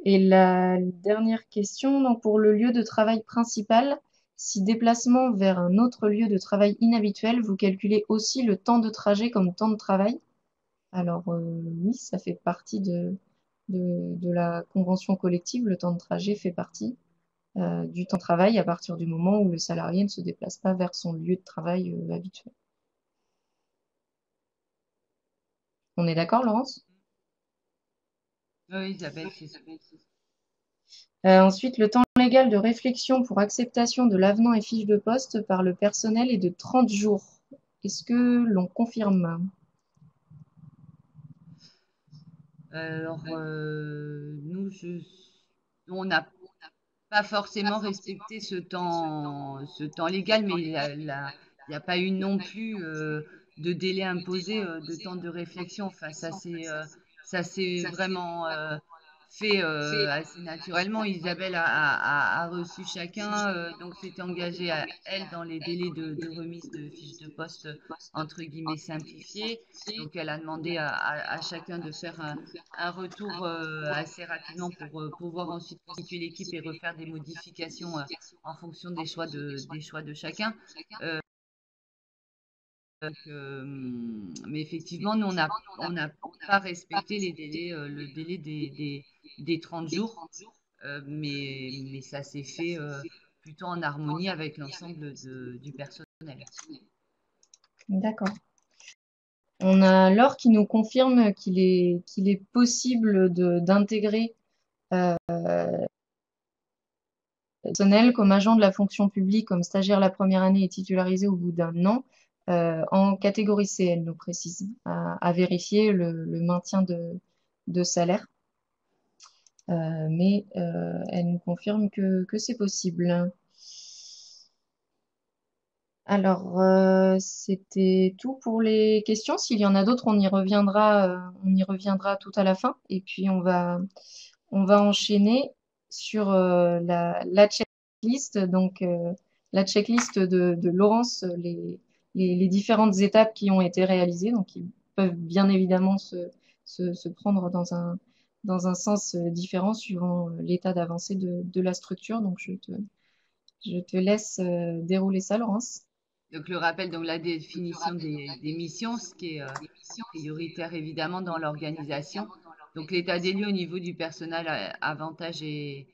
Et la dernière question, donc pour le lieu de travail principal, si déplacement vers un autre lieu de travail inhabituel, vous calculez aussi le temps de trajet comme temps de travail? Alors oui, ça fait partie de la convention collective. Le temps de trajet fait partie du temps de travail à partir du moment où le salarié ne se déplace pas vers son lieu de travail habituel. On est d'accord, Laurence? Oui, Isabelle, c'est ça. Ensuite, le temps légal de réflexion pour acceptation de l'avenant et fiche de poste par le personnel est de 30 jours. Est-ce que l'on confirme? Alors, on n'a pas forcément respecté ce temps légal, mais il n'y a pas eu non plus de délai imposé de temps de réflexion. Enfin, ça s'est vraiment fait assez naturellement. Isabelle a reçu chacun, donc s'était engagée à elle dans les délais de remise de fiches de poste entre guillemets simplifiés. Donc, elle a demandé à chacun de faire un retour assez rapidement pour pouvoir ensuite constituer l'équipe et refaire des modifications en fonction des choix de chacun. Mais effectivement, nous, on n'a pas respecté les délais, le délai des 30 jours, mais ça s'est fait plutôt en harmonie avec l'ensemble du personnel. D'accord. On a Laure qui nous confirme qu'il est possible d'intégrer personnel comme agent de la fonction publique, comme stagiaire la première année et titularisé au bout d'un an, en catégorie C, elle nous précise, à vérifier le maintien de salaire. Mais elle nous confirme que c'est possible. Alors, c'était tout pour les questions. S'il y en a d'autres, on y reviendra tout à la fin. Et puis, on va enchaîner sur la checklist. Donc, la checklist de Laurence, les différentes étapes qui ont été réalisées. Donc, ils peuvent bien évidemment se prendre dans un sens différent suivant l'état d'avancée de la structure. Donc, je te laisse dérouler ça, Laurence. Donc, le rappel, donc la définition des missions, ce qui est prioritaire évidemment dans l'organisation. Donc, l'état des lieux au niveau du personnel, avantages et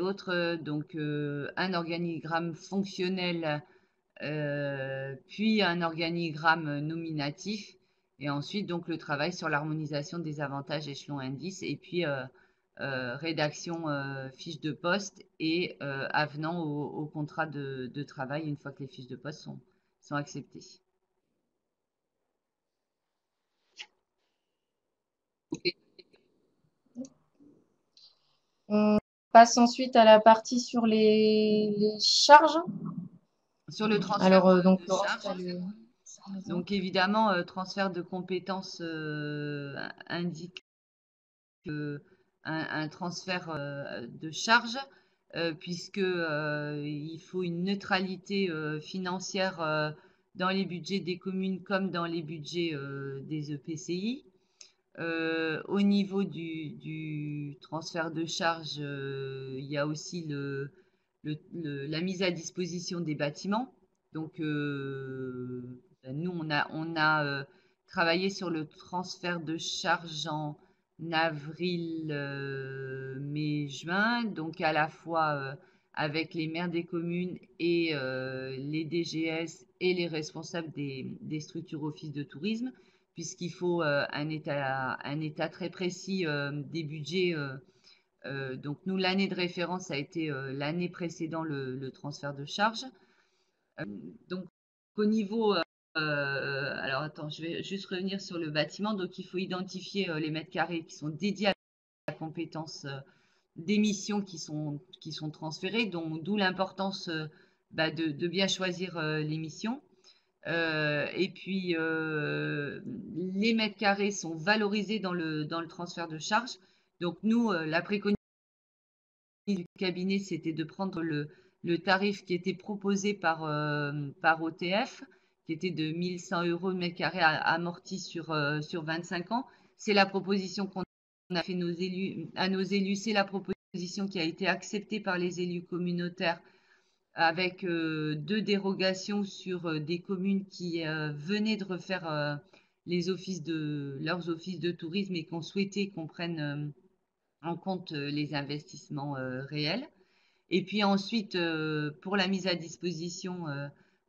autres. Donc, un organigramme fonctionnel, puis un organigramme nominatif. Et ensuite, donc, le travail sur l'harmonisation des avantages échelon indice. Et puis, rédaction fiche de poste et avenant au contrat de travail une fois que les fiches de poste sont acceptées. On passe ensuite à la partie sur les charges. Sur le transfert Alors, donc, de Laurence, charges, donc évidemment, transfert de compétences indique un transfert de charges, puisque il faut une neutralité financière dans les budgets des communes comme dans les budgets des EPCI. Au niveau du transfert de charge, il y a aussi la mise à disposition des bâtiments. Donc, ben, nous, on a travaillé sur le transfert de charge en avril, mai, juin, donc à la fois avec les maires des communes et les DGS et les responsables des structures office de tourisme puisqu'il faut un état très précis des budgets. Donc nous, l'année de référence a été l'année précédant le transfert de charge. Donc au niveau... alors attends, je vais juste revenir sur le bâtiment. Donc il faut identifier les mètres carrés qui sont dédiés à la compétence des missions qui sont transférées, d'où l'importance bah, de bien choisir les missions. Et puis, les mètres carrés sont valorisés dans le transfert de charge. Donc, nous, la préconisation du cabinet, c'était de prendre le tarif qui était proposé par OTF, qui était de 1100 euros le mètre carré amorti sur 25 ans. C'est la proposition qu'on a fait à nos élus. C'est la proposition qui a été acceptée par les élus communautaires avec deux dérogations sur des communes qui venaient de refaire leurs offices de tourisme et qui ont souhaité qu'on prenne en compte les investissements réels. Et puis ensuite, pour la mise à disposition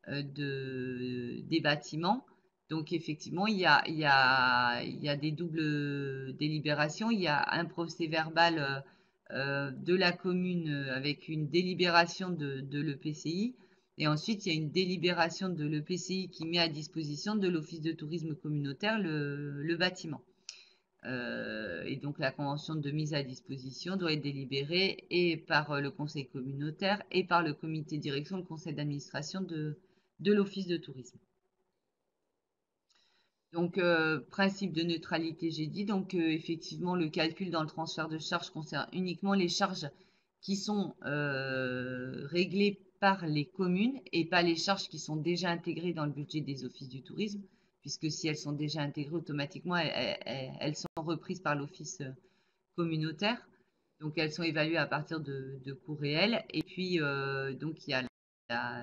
des bâtiments, donc effectivement, il y a des doubles délibérations. Il y a un procès verbal de la commune avec une délibération de l'EPCI. Et ensuite, il y a une délibération de l'EPCI qui met à disposition de l'Office de tourisme communautaire le bâtiment. Et donc la convention de mise à disposition doit être délibérée et par le conseil communautaire et par le comité de direction, le conseil d'administration de l'office de tourisme. Donc principe de neutralité, j'ai dit. Donc effectivement, le calcul dans le transfert de charges concerne uniquement les charges qui sont réglées par les communes et pas les charges qui sont déjà intégrées dans le budget des offices du tourisme, puisque si elles sont déjà intégrées automatiquement, elles sont reprises par l'office communautaire. Donc elles sont évaluées à partir de coûts réels. Et puis donc il y a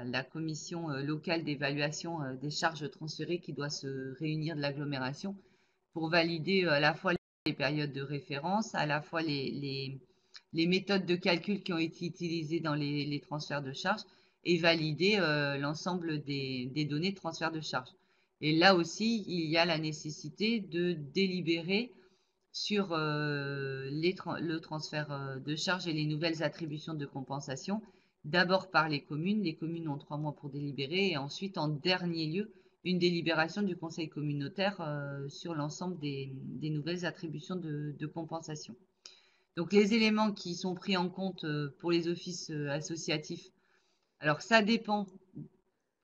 la commission locale d'évaluation des charges transférées qui doit se réunir de l'agglomération pour valider à la fois les périodes de référence, à la fois les méthodes de calcul qui ont été utilisées dans les transferts de charges et valider l'ensemble des données de transfert de charges. Et là aussi, il y a la nécessité de délibérer sur le transfert de charges et les nouvelles attributions de compensation, d'abord par les communes. Les communes ont 3 mois pour délibérer et ensuite, en dernier lieu, une délibération du conseil communautaire sur l'ensemble des nouvelles attributions de compensation. Donc les éléments qui sont pris en compte pour les offices associatifs, alors ça dépend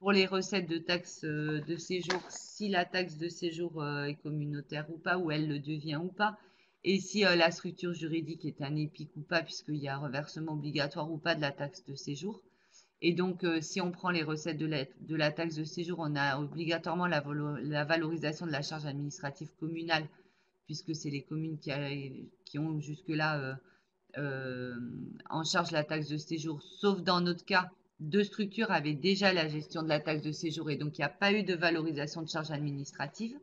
pour les recettes de taxes de séjour, si la taxe de séjour est communautaire ou pas, ou elle le devient ou pas, et si la structure juridique est un EPIC ou pas, puisqu'il y a un reversement obligatoire ou pas de la taxe de séjour. Et donc, si on prend les recettes de la taxe de séjour, on a obligatoirement la valorisation de la charge administrative communale, puisque c'est les communes qui ont jusque-là en charge la taxe de séjour, sauf dans notre cas, deux structures avaient déjà la gestion de la taxe de séjour et donc il n'y a pas eu de valorisation de charges administratives.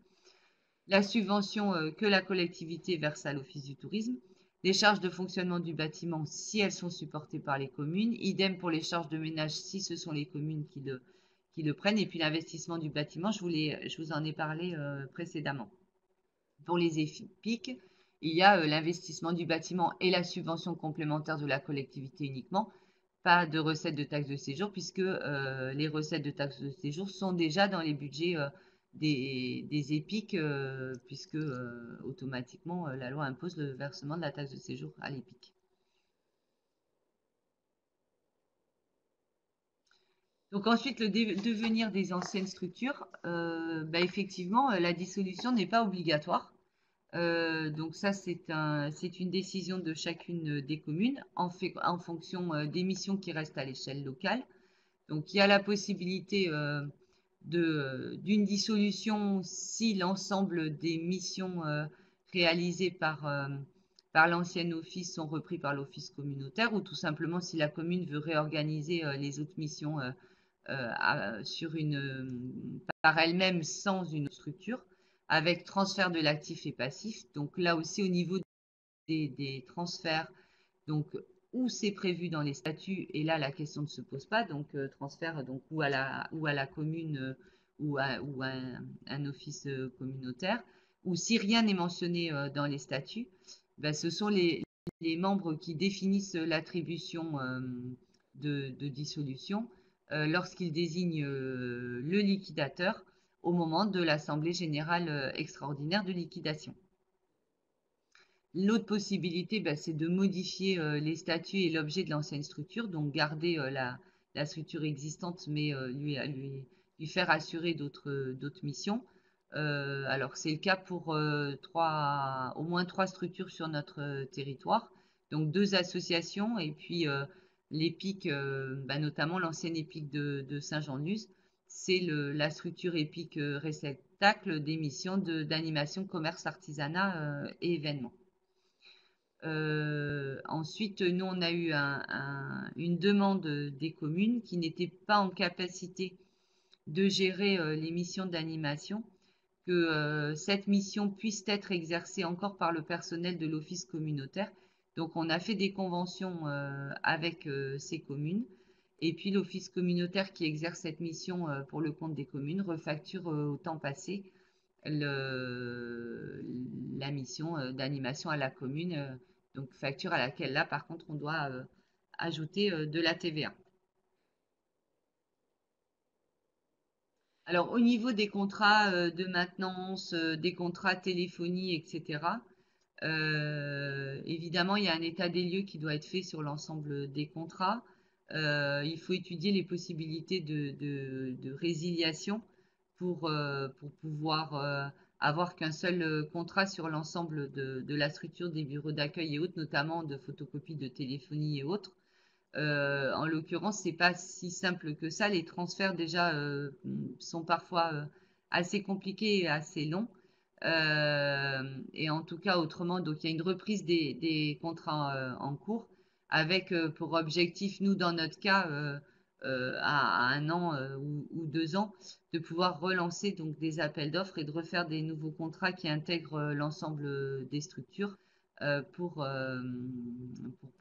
La subvention que la collectivité verse à l'Office du tourisme, les charges de fonctionnement du bâtiment si elles sont supportées par les communes, idem pour les charges de ménage si ce sont les communes qui le prennent, et puis l'investissement du bâtiment, je vous en ai parlé précédemment. Pour les EPIC, il y a l'investissement du bâtiment et la subvention complémentaire de la collectivité uniquement, pas de recettes de taxes de séjour, puisque les recettes de taxes de séjour sont déjà dans les budgets des EPIC, puisque automatiquement la loi impose le versement de la taxe de séjour à l'EPIC. Donc ensuite, le devenir des anciennes structures, bah, effectivement, la dissolution n'est pas obligatoire. Donc ça, c'est une décision de chacune des communes en fonction des missions qui restent à l'échelle locale. Donc il y a la possibilité d'une dissolution si l'ensemble des missions réalisés par l'ancien office sont repris par l'office communautaire, ou tout simplement si la commune veut réorganiser les autres missions par elle-même sans une structure, avec transfert de l'actif et passif. Donc là aussi au niveau des transferts, donc où c'est prévu dans les statuts, et là la question ne se pose pas, donc transfert donc, ou à la commune ou à un office communautaire, ou si rien n'est mentionné dans les statuts, ben, ce sont les membres qui définissent l'attribution de dissolution lorsqu'ils désignent le liquidateur au moment de l'Assemblée générale extraordinaire de liquidation. L'autre possibilité, bah, c'est de modifier les statuts et l'objet de l'ancienne structure, donc garder la structure existante, mais lui faire assurer d'autres missions. Alors, c'est le cas pour au moins 3 structures sur notre territoire, donc 2 associations, et puis l'EPIC, bah, notamment l'ancienne EPIC de Saint-Jean-de-Luz, c'est la structure EPIC réceptacle des missions d'animation, commerce, artisanat et événements. Ensuite, nous, on a eu une demande des communes qui n'étaient pas en capacité de gérer les missions d'animation, que cette mission puisse être exercée encore par le personnel de l'office communautaire. Donc, on a fait des conventions avec ces communes. Et puis, l'office communautaire qui exerce cette mission pour le compte des communes refacture au temps passé la mission d'animation à la commune, donc facture à laquelle là par contre on doit ajouter de la TVA. Alors au niveau des contrats de maintenance, des contrats téléphonie, etc., évidemment il y a un état des lieux qui doit être fait sur l'ensemble des contrats. Il faut étudier les possibilités de résiliation pour pouvoir avoir qu'un seul contrat sur l'ensemble de la structure des bureaux d'accueil et autres, notamment de photocopie de téléphonie et autres. En l'occurrence, c'est pas si simple que ça. Les transferts déjà sont parfois assez compliqués et assez longs. Et en tout cas, autrement, donc il y a une reprise des contrats en cours avec pour objectif, nous, dans notre cas, à 1 an ou 2 ans, de pouvoir relancer donc des appels d'offres et de refaire des nouveaux contrats qui intègrent l'ensemble des structures pour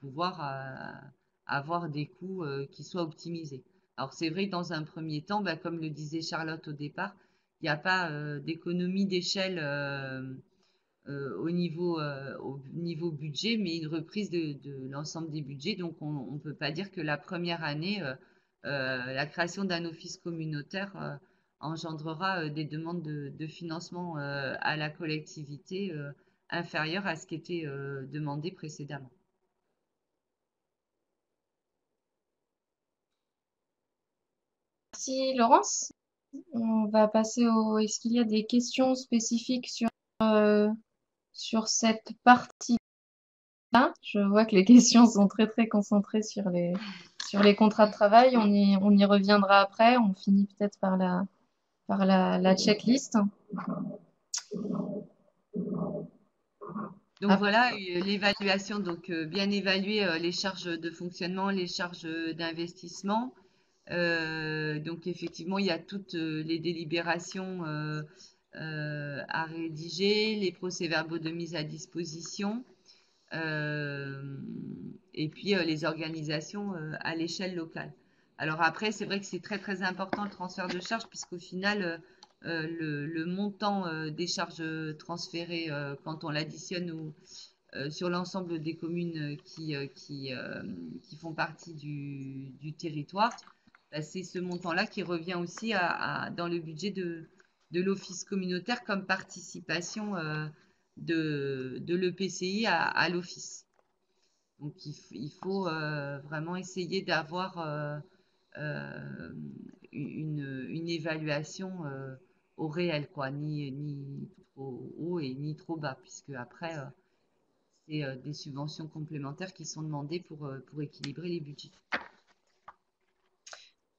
pouvoir avoir des coûts qui soient optimisés. Alors c'est vrai que dans un premier temps, bah, comme le disait Charlotte au départ, il n'y a pas d'économie d'échelle au niveau budget, mais une reprise de l'ensemble des budgets. Donc on ne peut pas dire que la première année, la création d'un office communautaire engendrera des demandes de financement à la collectivité inférieures à ce qui était demandé précédemment. Merci Laurence. On va passer au. Est-ce qu'il y a des questions spécifiques sur cette partie-là? Je vois que les questions sont très très concentrées sur les contrats de travail. On y reviendra après. On finit peut-être par la checklist. Donc Ah, voilà, l'évaluation, donc bien évaluer les charges de fonctionnement, les charges d'investissement. Donc effectivement, il y a toutes les délibérations à rédiger, les procès-verbaux de mise à disposition, euh, et puis les organisations à l'échelle locale. Alors après, c'est vrai que c'est très très important le transfert de charges, puisqu'au final, le montant des charges transférées, quand on l'additionne sur l'ensemble des communes qui font partie du territoire, bah, c'est ce montant-là qui revient aussi dans le budget de l'office communautaire comme participation de l'EPCI à l'office. Donc il faut vraiment essayer d'avoir une évaluation au réel, quoi, ni trop haut et ni trop bas, puisque après, c'est des subventions complémentaires qui sont demandées pour équilibrer les budgets.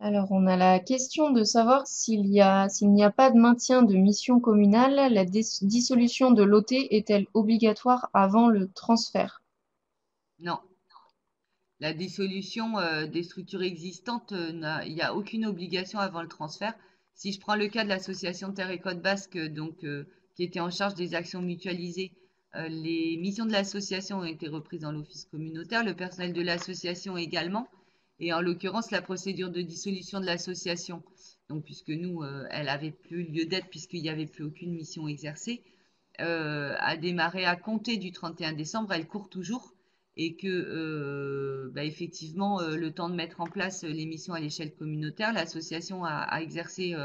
Alors, on a la question de savoir s'il n'y a pas de maintien de mission communale, la dissolution de l'OT est-elle obligatoire avant le transfert? Non. La dissolution des structures existantes, il n'y a aucune obligation avant le transfert. Si je prends le cas de l'association Terre et Côte Basque, qui était en charge des actions mutualisées, les missions de l'association ont été reprises dans l'office communautaire, le personnel de l'association également, et en l'occurrence la procédure de dissolution de l'association. Donc, puisque nous, elle avait plus lieu d'être puisqu'il n'y avait plus aucune mission exercée, a démarré à compter du 31 décembre, elle court toujours et que effectivement le temps de mettre en place les missions à l'échelle communautaire, l'association a exercé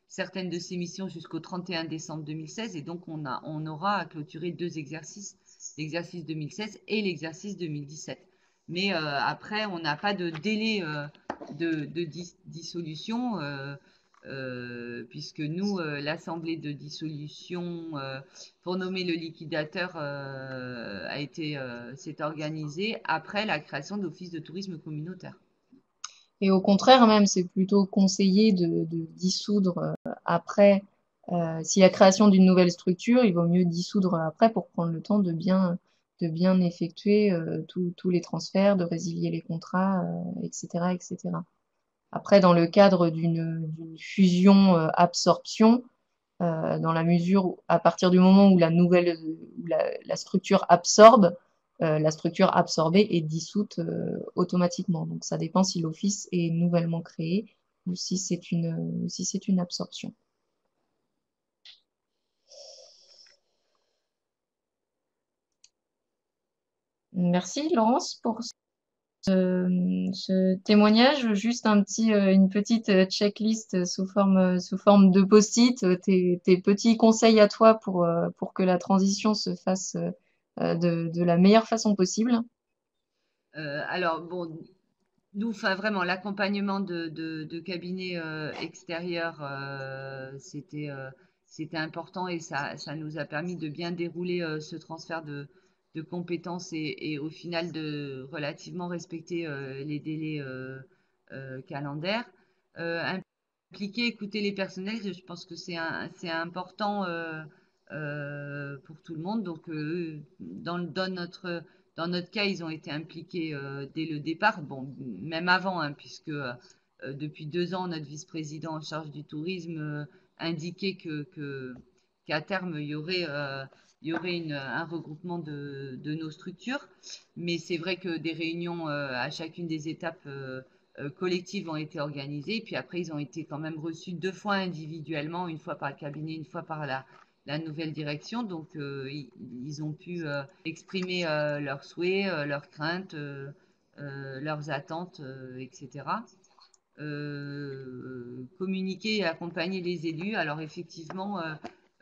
certaines de ses missions jusqu'au 31 décembre 2016 et donc on aura à clôturer deux exercices, l'exercice 2016 et l'exercice 2017. Mais après, on n'a pas de délai de dissolution. Puisque nous, l'assemblée de dissolution pour nommer le liquidateur s'est organisée après la création d'office de tourisme communautaire. Et au contraire, même, c'est plutôt conseillé de dissoudre après. Si la création d'une nouvelle structure, il vaut mieux dissoudre après pour prendre le temps de bien effectuer tous les transferts, de résilier les contrats, etc., etc. Après, dans le cadre d'une fusion-absorption, dans la mesure où, à partir du moment où la structure absorbe, la structure absorbée est dissoute automatiquement. Donc ça dépend si l'office est nouvellement créé ou si c'est une absorption. Merci Laurence pour ce témoignage. Juste une petite checklist sous forme de post-it, tes petits conseils à toi pour que la transition se fasse de la meilleure façon possible. Alors, bon, nous, enfin, vraiment, l'accompagnement de cabinets extérieurs, c'était important et ça nous a permis de bien dérouler ce transfert de compétences et au final de relativement respecter les délais calendaires. Impliquer, écouter les personnels, je pense que c'est important pour tout le monde. Donc, dans notre cas, ils ont été impliqués dès le départ, bon, même avant, hein, puisque depuis 2 ans, notre vice-président en charge du tourisme indiquait qu'à terme, il y aurait un regroupement de nos structures. Mais c'est vrai que des réunions à chacune des étapes collectives ont été organisées. Puis après, ils ont été quand même reçus 2 fois individuellement, une fois par le cabinet, une fois par la nouvelle direction. Donc, ils ont pu exprimer leurs souhaits, leurs craintes, leurs attentes, etc. Communiquer et accompagner les élus. Alors, effectivement,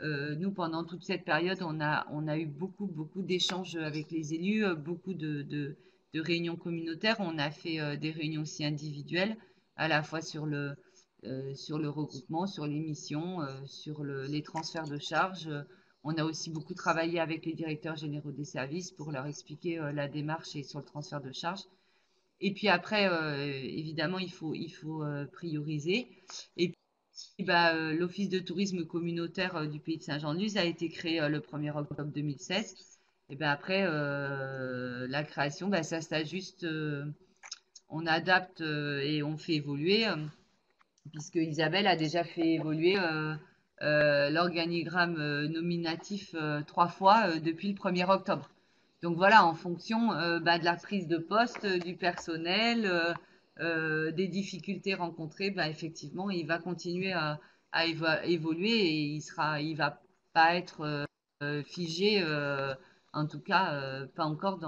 nous, pendant toute cette période, on a eu beaucoup d'échanges avec les élus, beaucoup de réunions communautaires. On a fait des réunions aussi individuelles, à la fois sur le regroupement, sur les missions, sur les transferts de charges. On a aussi beaucoup travaillé avec les directeurs généraux des services pour leur expliquer la démarche et sur le transfert de charges. Et puis après, évidemment, il faut prioriser. Et puis, l'Office de tourisme communautaire du pays de Saint-Jean-de-Luz a été créé le 1er octobre 2016. Et ben après, la création, ça s'ajuste, on adapte et on fait évoluer puisque Isabelle a déjà fait évoluer l'organigramme nominatif 3 fois depuis le 1er octobre. Donc voilà, en fonction de la prise de poste, du personnel, des difficultés rencontrées, effectivement, il va continuer à évoluer et il va pas être figé, en tout cas pas encore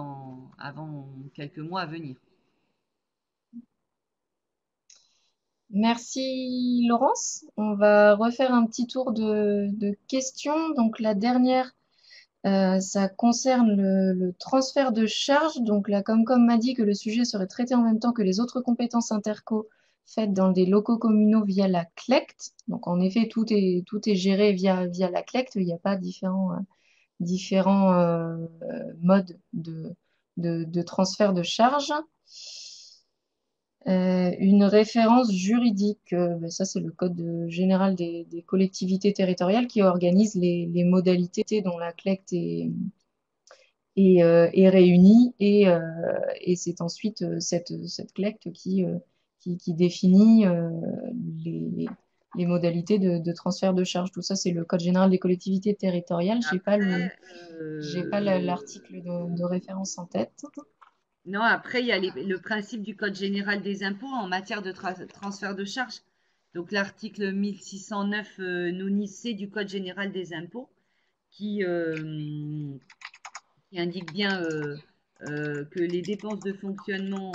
avant quelques mois à venir. Merci Laurence. On va refaire un petit tour de questions. Donc la dernière, ça concerne le transfert de charges. Donc la Comcom m'a dit que le sujet serait traité en même temps que les autres compétences interco faites dans des locaux communaux via la CLECT. Donc en effet, tout est géré via la CLECT. Il n'y a pas différents modes de transfert de charges. Une référence juridique, ben ça c'est le code général des collectivités territoriales qui organise les modalités dont la collecte est réunie et c'est ensuite cette collecte qui définit les, les modalités de transfert de charges. Tout ça, c'est le code général des collectivités territoriales. Après, J'ai pas l'article de référence en tête. non, après, il y a le principe du Code général des impôts en matière de transfert de charges. Donc, l'article 1609 noni C du Code général des impôts qui, qui indique bien que les dépenses de fonctionnement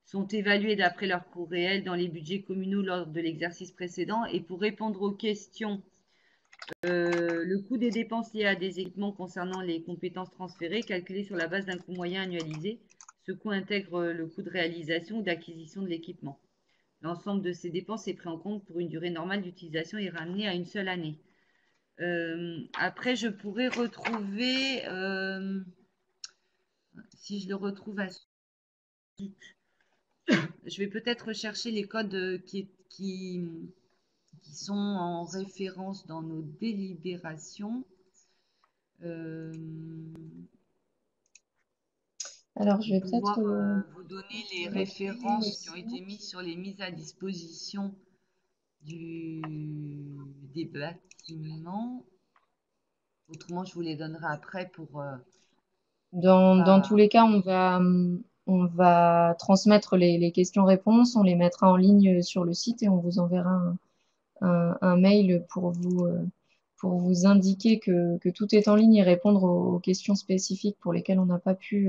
sont évaluées d'après leur coût réel dans les budgets communaux lors de l'exercice précédent. Et pour répondre aux questions, le coût des dépenses liées à des équipements concernant les compétences transférées, calculé sur la base d'un coût moyen annualisé, ce coût intègre le coût de réalisation ou d'acquisition de l'équipement. L'ensemble de ces dépenses est pris en compte pour une durée normale d'utilisation et ramené à une seule année. Après, je pourrais retrouver, si je le retrouve assez vite, je vais peut-être rechercher les codes qui sont en référence dans nos délibérations. Euh, Alors, je pour vais peut-être pouvoir vous donner les le retrouver références qui ont aussi. été mises sur les mises à disposition des bâtiments. Autrement, je vous les donnerai après pour Dans tous pas. les cas, on va transmettre les questions-réponses, on les mettra en ligne sur le site et on vous enverra un mail pour vous indiquer que tout est en ligne et répondre aux questions spécifiques pour lesquelles on n'a pas pu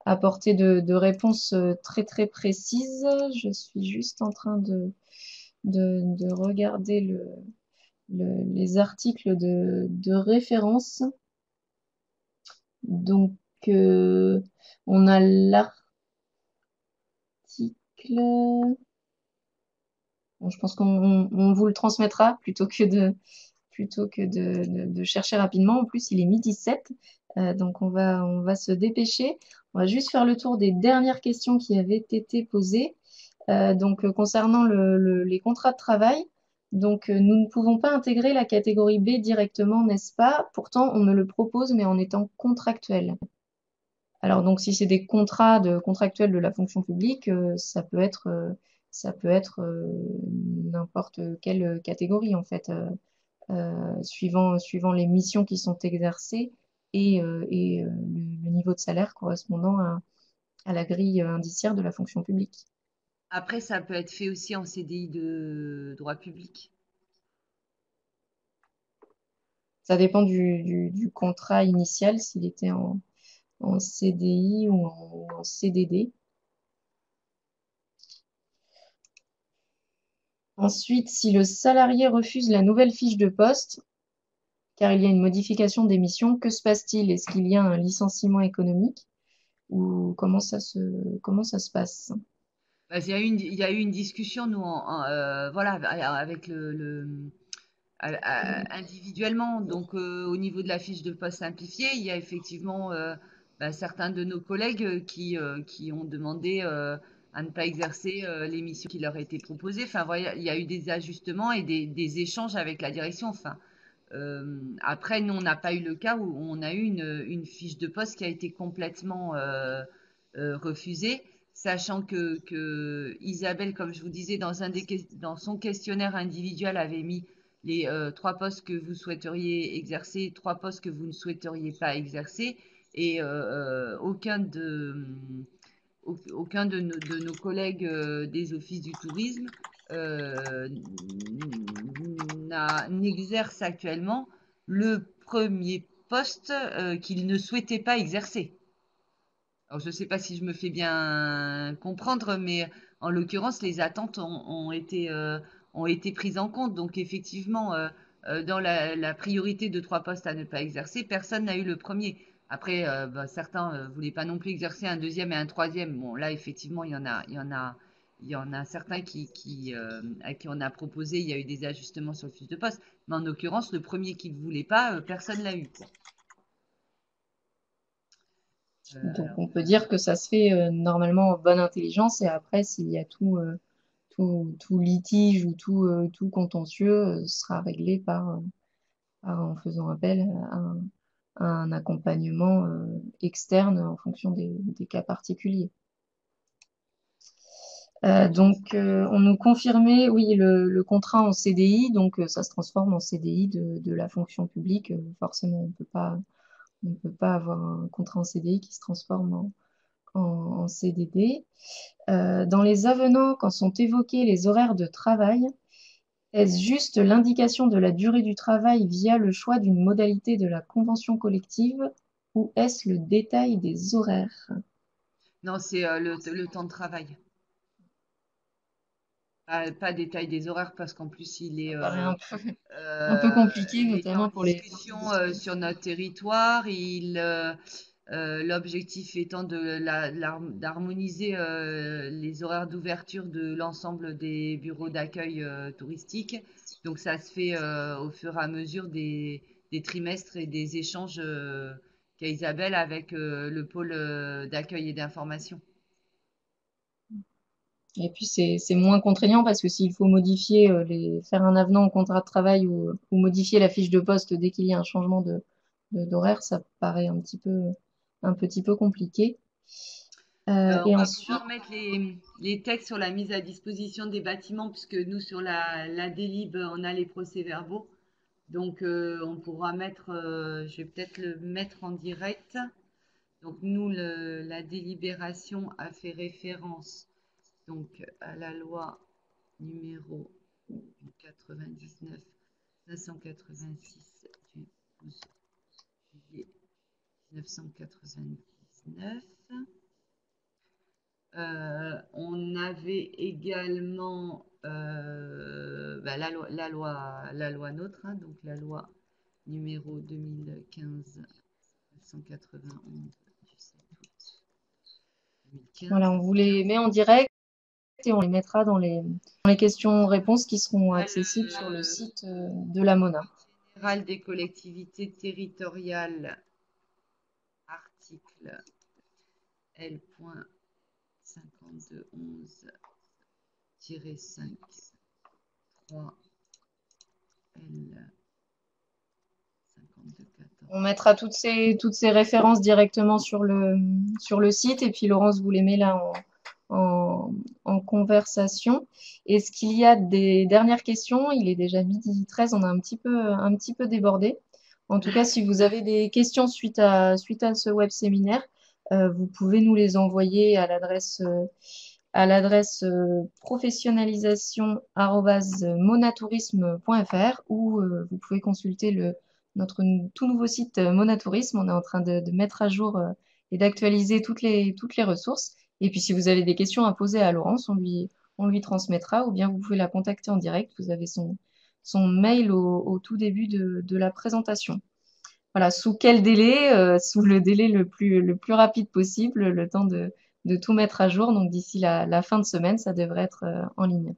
apporter de réponses très très précises. Je suis juste en train de regarder les articles de référence. Donc, on a l'article. Bon, je pense qu'on vous le transmettra plutôt que de chercher rapidement. En plus, il est midi 7, donc on va se dépêcher. On va juste faire le tour des dernières questions qui avaient été posées. Concernant les contrats de travail, nous ne pouvons pas intégrer la catégorie B directement, n'est-ce pas? Pourtant, on me le propose, mais en étant contractuel. Alors donc si c'est des contrats contractuels de la fonction publique, ça peut être n'importe quelle catégorie en fait, suivant les missions qui sont exercées et le niveau de salaire correspondant à la grille indiciaire de la fonction publique. Après, ça peut être fait aussi en CDI de droit public. Ça dépend du contrat initial, s'il était en CDI ou en CDD. Ensuite, si le salarié refuse la nouvelle fiche de poste, car il y a une modification des missions, que se passe-t-il? Est-ce qu'il y a un licenciement économique ou comment ça se passe? Bah, il y a eu une discussion, nous, voilà, avec individuellement. Donc, au niveau de la fiche de poste simplifiée, il y a effectivement bah, certains de nos collègues qui ont demandé à ne pas exercer les missions qui leur étaient proposées. Enfin, voilà, il y a eu des ajustements et des échanges avec la direction. Enfin, après, nous, on n'a pas eu le cas où on a eu une fiche de poste qui a été complètement refusée, sachant que Isabelle, comme je vous disais, dans son questionnaire individuel, avait mis les trois postes que vous souhaiteriez exercer, trois postes que vous ne souhaiteriez pas exercer, et aucun de nos collègues des offices du tourisme euh, n'exerce actuellement le premier poste qu'il ne souhaitait pas exercer. Alors, je ne sais pas si je me fais bien comprendre, mais en l'occurrence, les attentes ont été prises en compte. Donc, effectivement, dans la priorité de trois postes à ne pas exercer, personne n'a eu le premier. Après, bah, certains ne voulaient pas non plus exercer un deuxième et un troisième. Bon, là, effectivement, il y en a certains à qui on a proposé, il y a eu des ajustements sur le fiche de poste. Mais en l'occurrence, le premier qui ne voulait pas, personne ne l'a eu, quoi. Donc Alors, on peut dire que ça se fait normalement en bonne intelligence et après s'il y a tout litige ou tout contentieux sera réglé en faisant appel à un accompagnement externe en fonction des cas particuliers. On nous confirmait, oui, le contrat en CDI, donc ça se transforme en CDI de la fonction publique. Forcément, on peut pas avoir un contrat en CDI qui se transforme en CDD. Dans les avenants, quand sont évoqués les horaires de travail, est-ce juste l'indication de la durée du travail via le choix d'une modalité de la convention collective ou est-ce le détail des horaires? non, c'est le temps de travail. Pas détail des horaires parce qu'en plus Ça paraît un peu euh, compliqué, il était en notamment pour les discussion professionnels. sur notre territoire. L'objectif étant d'harmoniser les horaires d'ouverture de l'ensemble des bureaux d'accueil touristique. Donc ça se fait au fur et à mesure des trimestres et des échanges qu'a Isabelle avec le pôle d'accueil et d'information. Et puis c'est moins contraignant parce que s'il faut modifier faire un avenant au contrat de travail ou modifier la fiche de poste dès qu'il y a un changement d'horaire, ça paraît un petit peu compliqué. Et On va ensuite, pouvoir mettre les textes sur la mise à disposition des bâtiments, puisque nous, sur la délib, on a les procès-verbaux. Donc, on pourra mettre, je vais peut-être le mettre en direct. Donc, nous, la délibération a fait référence donc, à la loi numéro 99 586 du 12 juillet 1999. On avait également bah, la loi NOTRe, hein, donc la loi numéro 2015-191 du 7 août voilà, 2015. on vous les met en direct et on les mettra dans les questions-réponses qui seront Ah, accessibles sur le site de la MONA. général des collectivités territoriales, article L.5211-5 3 L 5214. On mettra toutes ces références directement sur le site et puis Laurence vous les met là en conversation. Est-ce qu'il y a des dernières questions? Il est déjà 12h13, on a un petit peu débordé. En tout cas, si vous avez des questions suite à ce web séminaire, vous pouvez nous les envoyer à l'adresse professionnalisation@monatourisme.fr ou vous pouvez consulter notre tout nouveau site Monatourisme. On est en train de mettre à jour et d'actualiser toutes les ressources. Et puis, si vous avez des questions à poser à Laurence, on lui transmettra ou bien vous pouvez la contacter en direct. Vous avez son mail au tout début de la présentation. Voilà, sous quel délai? Sous le délai le plus rapide possible, le temps de tout mettre à jour. Donc, d'ici la fin de semaine, ça devrait être en ligne.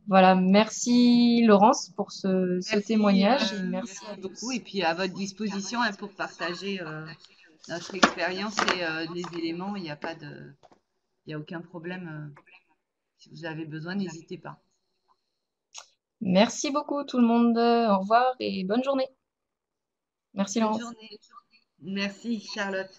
Voilà, merci Laurence pour ce témoignage et merci Merci à beaucoup. tous. Et puis à votre disposition hein, pour partager notre expérience et les éléments. Il y a aucun problème. Si vous avez besoin, n'hésitez pas. Merci beaucoup tout le monde. Au revoir et bonne journée. Merci Bonne Laurence. journée. Merci, Charlotte.